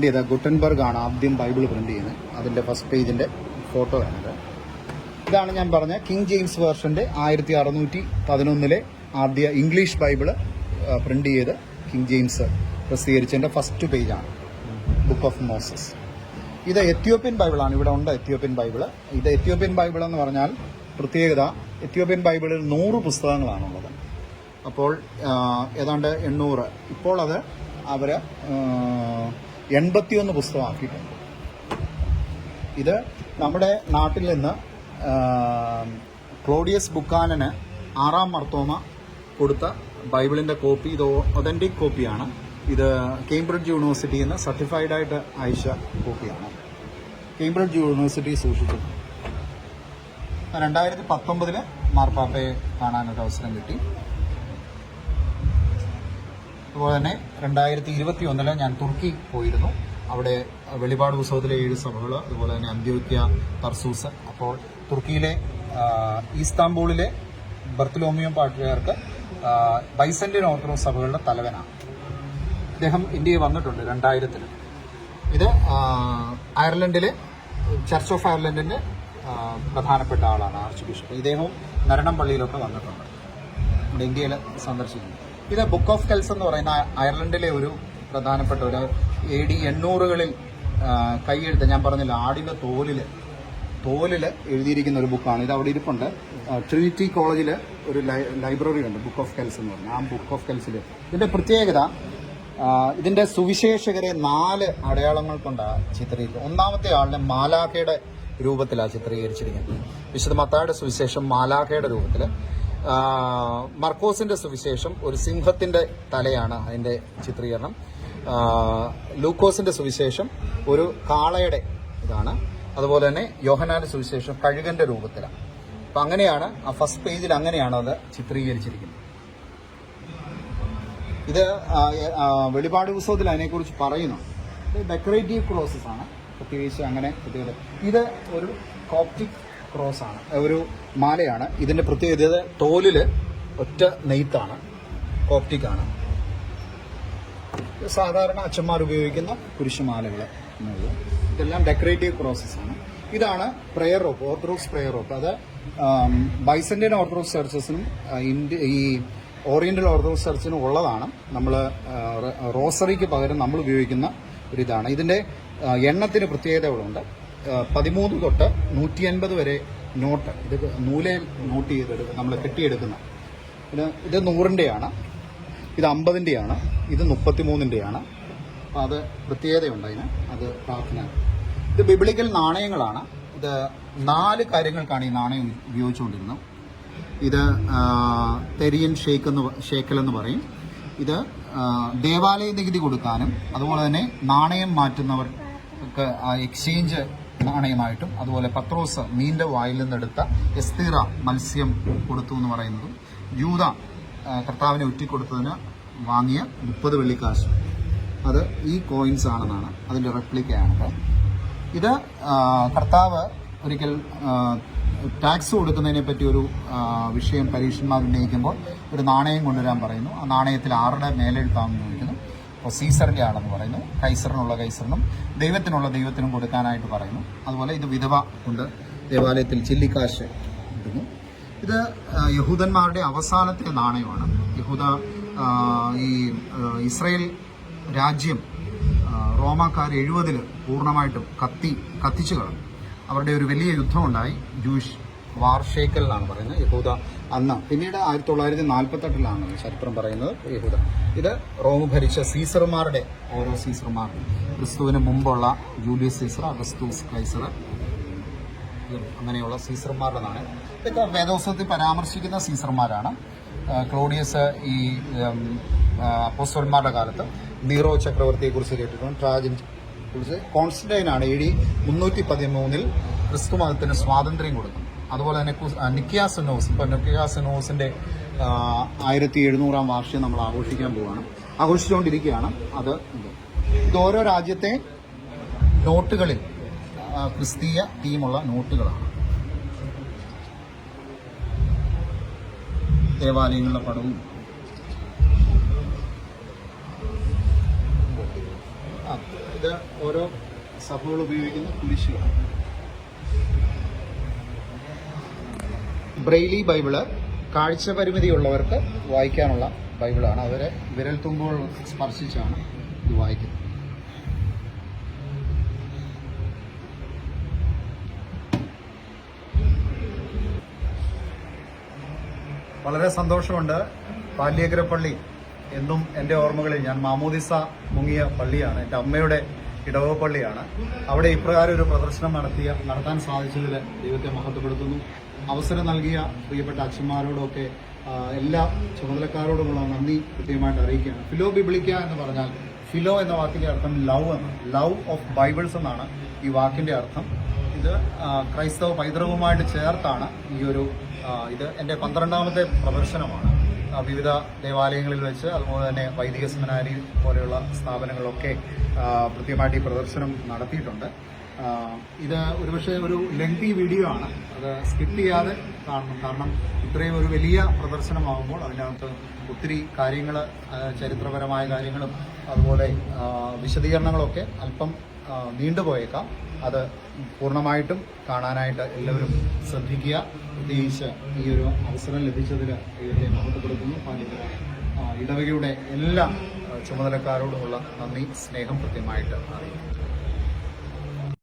ചെയ്ത ഗുട്ടൻബർഗ് ആണ് ആദ്യം ബൈബിൾ പ്രിന്റ് ചെയ്യുന്നത്. അതിന്റെ ഫസ്റ്റ് പേജിന്റെ ഫോട്ടോ ആണിത്. ഇതാണ് ഞാൻ പറഞ്ഞ കിങ് ജെയിംസ് വേർഷന്റെ 1611 ആദ്യ ഇംഗ്ലീഷ് ബൈബിള് പ്രിന്റ് ചെയ്ത് കിങ് ജെയിംസ് പ്രസിദ്ധീകരിച്ചതിന്റെ ഫസ്റ്റ് പേജാണ് ബുക്ക് ഓഫ് മോസസ്. ഇത് എത്യോപ്യൻ ബൈബിളാണ്. ഇവിടെ ഉണ്ട് എത്യോപ്യൻ ബൈബിള്. ഇത് എത്യോപ്യൻ ബൈബിൾ എന്ന് പറഞ്ഞാൽ പ്രത്യേകത, എത്യോപ്യൻ ബൈബിളിൽ 100 പുസ്തകങ്ങളാണുള്ളത്. അപ്പോൾ ഏതാണ്ട് 800, ഇപ്പോൾ അത് അവർ 81 പുസ്തകമാക്കിയിട്ടുണ്ട്. ഇത് നമ്മുടെ നാട്ടിൽ നിന്ന് ക്ലോഡിയസ് ബുക്കാനന് 6-ാം മർത്തോമ കൊടുത്ത ബൈബിളിന്റെ കോപ്പി. ഇത് ഒതന്റിക് കോപ്പിയാണ്. ഇത് കേംബ്രിഡ്ജ് യൂണിവേഴ്സിറ്റിയിൽ നിന്ന് സർട്ടിഫൈഡ് ആയിട്ട് അയച്ച കോപ്പിയാണ്. കേംബ്രിഡ്ജ് യൂണിവേഴ്സിറ്റി സൂക്ഷിച്ചിട്ടുണ്ട്. 2019 മാർപ്പാപ്പയെ കാണാനൊരു അവസരം കിട്ടി. അതുപോലെ തന്നെ 2021 ഞാൻ തുർക്കി പോയിരുന്നു. അവിടെ വെളിപാട് പുസ്തകത്തിലെ 7 സഭകൾ, അതുപോലെ തന്നെ അന്ത്യോക്യ, തർസൂസ്. അപ്പോൾ തുർക്കിയിലെ ഈസ്താംബൂളിലെ ബർത്തലോമിയോ പാട്രിയാർക്ക് ബൈസന്റിയൻ ഓർത്തഡോക്സ് സഭകളുടെ തലവനാണ്. അദ്ദേഹം ഇന്ത്യയിൽ വന്നിട്ടുണ്ട് 2000. ഇത് അയർലൻഡിലെ ചർച്ച് ഓഫ് അയർലൻഡിന്റെ പ്രധാനപ്പെട്ട ആളാണ്, ആർച്ച് ബിഷപ്പ്. ഇദ്ദേഹവും നരണം പള്ളിയിലൊക്കെ വന്നിട്ടുണ്ട്, നമ്മുടെ ഇന്ത്യയിൽ സന്ദർശിക്കുന്നു. ഇത് ബുക്ക് ഓഫ് കെൽസ് എന്ന് പറയുന്ന അയർലൻഡിലെ ഒരു പ്രധാനപ്പെട്ട ഒരു AD 800-കളിൽ കൈയെഴുത്ത്, ഞാൻ പറഞ്ഞില്ല, ആടിന്റെ തോലിൽ എഴുതിയിരിക്കുന്ന ഒരു ബുക്കാണ്. ഇത് അവിടെ ഇരിപ്പുണ്ട്. ട്രിനിറ്റി കോളേജിൽ ഒരു ലൈബ്രറി ഉണ്ട്, ബുക്ക് ഓഫ് കെൽസ് എന്ന് പറഞ്ഞാൽ. ആ ബുക്ക് ഓഫ് കെൽസിൽ ഇതിന്റെ പ്രത്യേകത, ഇതിന്റെ സുവിശേഷകരെ 4 അടയാളങ്ങൾ കൊണ്ടാണ് ചിത്രീകരിക്കുന്നത്. ഒന്നാമത്തെ ആളിനെ മാലാഖയുടെ രൂപത്തിലാണ് ചിത്രീകരിച്ചിരിക്കുന്നത്. വിശുദ്ധ മത്തായിയുടെ സുവിശേഷം മാലാഖയുടെ രൂപത്തിൽ, മർക്കോസിന്റെ സുവിശേഷം ഒരു സിംഹത്തിന്റെ തലയാണ് അതിന്റെ ചിത്രീകരണം, ലൂക്കോസിന്റെ സുവിശേഷം ഒരു കാളയുടെ ഇതാണ്, അതുപോലെ തന്നെ യോഹന്നാന്റെ സുവിശേഷം കഴുകന്റെ രൂപത്തിലാണ്. അപ്പൊ അങ്ങനെയാണ് ആ ഫസ്റ്റ് പേജിൽ അങ്ങനെയാണ് അത് ചിത്രീകരിച്ചിരിക്കുന്നത്. ഇത് വെളിപാട് പുസ്തകത്തിൽ അതിനെക്കുറിച്ച് പറയുന്നു. ഇത് ഡെക്കറേറ്റീവ് ക്രോസസ് ആണ്, പ്രത്യേകിച്ച് അങ്ങനെ പ്രത്യേകത. ഇത് ഒരു കോപ്റ്റിക് ക്രോസ് ആണ്, ഒരു മാലയാണ്. ഇതിന്റെ പ്രത്യേകത, ഇത് തോലില് ഒറ്റ നെയ്ത്താണ്, കോപ്റ്റിക് ആണ്. സാധാരണ അച്ഛന്മാർ ഉപയോഗിക്കുന്ന കുരിശുമാലകൾ എന്നുള്ളത്. ഇതെല്ലാം ഡെക്കറേറ്റീവ് ക്രോസസ് ആണ്. ഇതാണ് prayer rope, orthodox prayer rope. അത് ബൈസന്റിയൻ ഓർത്തഡോക്സ് ചർച്ചസിനും ഈ ഓറിയന്റൽ ഓർത്തഡോക്സ് ചർച്ചിനും ഉള്ളതാണ്. നമ്മൾ റോസറിക്ക് പകരം നമ്മൾ ഉപയോഗിക്കുന്ന ഒരു ഇതാണ്. ഇതിന്റെ എണ്ണത്തിന് പ്രത്യേകതകളുണ്ട്. 13 തൊട്ട് 150 വരെ നോട്ട്, ഇത് നൂലെ നോട്ട് ചെയ്തെടുക്കുക, നമ്മൾ കെട്ടിയെടുക്കുന്ന. ഇത് 100-ന്റെയാണ്, ഇത് 50-ന്റെയാണ്, ഇത് 33-ന്റെയാണ്. അപ്പം അത് പ്രത്യേകതയുണ്ട് അതിന്. അത് പ്രാർത്ഥന. ഇത് ബിബ്ലിക്കൽ നാണയങ്ങളാണ്. ഇത് 4 കാര്യങ്ങൾക്കാണ് ഈ നാണയം ഉപയോഗിച്ചുകൊണ്ടിരുന്നത്. ഇത് തെരിയൻ ഷേക്കൽ എന്ന് പറയും. ഇത് ദേവാലയ നികുതി കൊടുക്കാനും, അതുപോലെ തന്നെ നാണയം മാറ്റുന്നവർക്ക് എക്സ്ചേഞ്ച് നാണയമായിട്ടും, അതുപോലെ പത്രോസ് മീനിന്റെ വായിൽ നിന്നെടുത്ത എസ്തീറ മത്സ്യം കൊടുത്തു എന്ന് പറയുന്നതും, യൂദ കർത്താവിനെ ഒറ്റിക്കൊടുത്തതിന് വാങ്ങിയ 30 വെള്ളിക്കാശ്, അത് ഈ കോയിൻസ് ആണെന്നാണ് അതിന്റെ റെപ്ലിക്കയാണ്. ഇത് കർത്താവ് ഒരിക്കൽ ടാക്സ് കൊടുക്കുന്നതിനെ പറ്റി ഒരു വിഷയം പരീക്ഷന്മാർ ഉന്നയിക്കുമ്പോൾ ഒരു നാണയം കൊണ്ടുവരാൻ പറയുന്നു. ആ നാണയത്തിൽ 6ടെ മേലെഴുത്താണെന്ന് ചോദിക്കുന്നു. അപ്പോൾ സീസറിന്റെ ആണെന്ന് പറയുന്നു. കൈസറിനുള്ള കൈസറിനും ദൈവത്തിനുള്ള ദൈവത്തിനും കൊടുക്കാനായിട്ട് പറയുന്നു. അതുപോലെ ഇത് വിധവ കൊണ്ട് ദേവാലയത്തിൽ ചില്ലിക്കാശ് ഇടുന്നു. ഇത് യഹൂദന്മാരുടെ അവസാനത്തെ നാണയമാണ്. ഈ ഇസ്രയേൽ രാജ്യം റോമാക്കാർ 70 പൂർണ്ണമായിട്ടും കത്തിച്ചു കളഞ്ഞു. അവരുടെ ഒരു വലിയ യുദ്ധമുണ്ടായി. ജൂയിഷ് വാർ ഷേക്കൽ എന്നാണ് പറയുന്നത് യഹൂദ അന്ന്. പിന്നീട് 1948 ചരിത്രം പറയുന്നത് യഹൂദ. ഇത് റോം ഭരിച്ച സീസർമാരുടെ, ഓരോ സീസർമാർ, ക്രിസ്തുവിന് മുമ്പുള്ള ജൂലിയസ് സീസർ, അഗസ്തൂസ് കൈസർ, അങ്ങനെയുള്ള സീസർമാരുടെ നാണയം. ഇതൊക്കെ വേദോത്സവത്തിൽ പരാമർശിക്കുന്ന സീസർമാരാണ്. ക്ലോഡിയസ് ഈ അപ്പോസ്തലന്മാരുടെ കാലത്ത് നീറോ ചക്രവർത്തിയെക്കുറിച്ച് കേട്ടിട്ടുണ്ട്. ട്രാജൻ കുറിച്ച്. കോൺസ്റ്റന്റൈനാണ് AD 313 ക്രിസ്തു മതത്തിന് സ്വാതന്ത്ര്യം കൊടുക്കുന്നത്. അതുപോലെ തന്നെ നിക്കിയ സിനോസ്, ഇപ്പൊ നിക്കിയ സിനോസിന്റെ 1700-ാം വാർഷികം നമ്മൾ ആഘോഷിക്കാൻ പോവുകയാണ്, ആഘോഷിച്ചുകൊണ്ടിരിക്കുകയാണ്. ഇത് ഓരോ രാജ്യത്തെ നോട്ടുകളിൽ ക്രിസ്തീയ തീമുള്ള നോട്ടുകളാണ്. ദേവാലയങ്ങളുടെ പടവും ഇത് ഓരോ സഭകൾ ഉപയോഗിക്കുന്ന കുരിശുകളാണ്. ബ്രെയിലി ബൈബിള് കാഴ്ച പരിമിതിയുള്ളവർക്ക് വായിക്കാനുള്ള ബൈബിളാണ്. അവരെ വിരൽ തുമ്പുകൾ സ്പർശിച്ചാണ് ഇത് വായിക്കുന്നത്. വളരെ സന്തോഷമുണ്ട്. പാല്യേക്കര പള്ളി എന്നും എൻ്റെ ഓർമ്മകളിൽ ഞാൻ മാമോദിസ മുങ്ങിയ പള്ളിയാണ്. എൻ്റെ അമ്മയുടെ ഇടവക പള്ളിയാണ്. അവിടെ ഇപ്രകാരം ഒരു പ്രദർശനം നടത്താൻ സാധിച്ചതിൽ ദൈവത്തെ മഹത്വപ്പെടുത്തുന്നു. അവസരം നൽകിയ പ്രിയപ്പെട്ട അച്ഛന്മാരോടൊക്കെ എല്ലാ ചുമതലക്കാരോടുമുള്ള നന്ദി കൃത്യമായിട്ട് അറിയിക്കുകയാണ്. ഫിലോ ബിബ്ലിക്ക എന്ന് പറഞ്ഞാൽ, ഫിലോ എന്ന വാക്കിന്റെ അർത്ഥം ലവ് എന്ന്, ലവ് ഓഫ് ബൈബിൾസ് എന്നാണ് ഈ വാക്കിന്റെ അർത്ഥം. ഇത് ക്രൈസ്തവ പൈതൃകവുമായിട്ട് ചേർത്താണ് ഇത് എൻ്റെ 12ാമത്തെ പ്രദർശനമാണ്. വിവിധ ദേവാലയങ്ങളിൽ വെച്ച്, അതുപോലെ തന്നെ വൈദിക സെമിനാരി പോലെയുള്ള സ്ഥാപനങ്ങളിലൊക്കെ കൃത്യമായിട്ട് ഈ പ്രദർശനം നടത്തിയിട്ടുണ്ട്. ഇത് ഒരുപക്ഷെ ഒരു ലെങ്തി വീഡിയോ ആണ്, അത് സ്കിപ്പ് ചെയ്യാതെ കാണണം. കാരണം ഇത്രയും ഒരു വലിയ പ്രദർശനമാകുമ്പോൾ അതിനകത്ത് ഒത്തിരി കാര്യങ്ങൾ, ചരിത്രപരമായ കാര്യങ്ങളും അതുപോലെ വിശദീകരണങ്ങളൊക്കെ അല്പം നീണ്ടുപോയേക്കാം. അത് പൂർണ്ണമായിട്ടും കാണാനായിട്ട് എല്ലാവരും ശ്രദ്ധിക്കുക. പ്രത്യേകിച്ച് ഈ ഒരു അവസരം ലഭിച്ചതിൽ ദൈവത്തെ മഹത്വപ്പെടുത്തുന്നു. പാല്യേക്കര ഇടവകയുടെ എല്ലാ ചുമതലക്കാരോടുമുള്ള നന്ദി, സ്നേഹം കൃത്യമായിട്ട് അറിയിക്കുന്നു.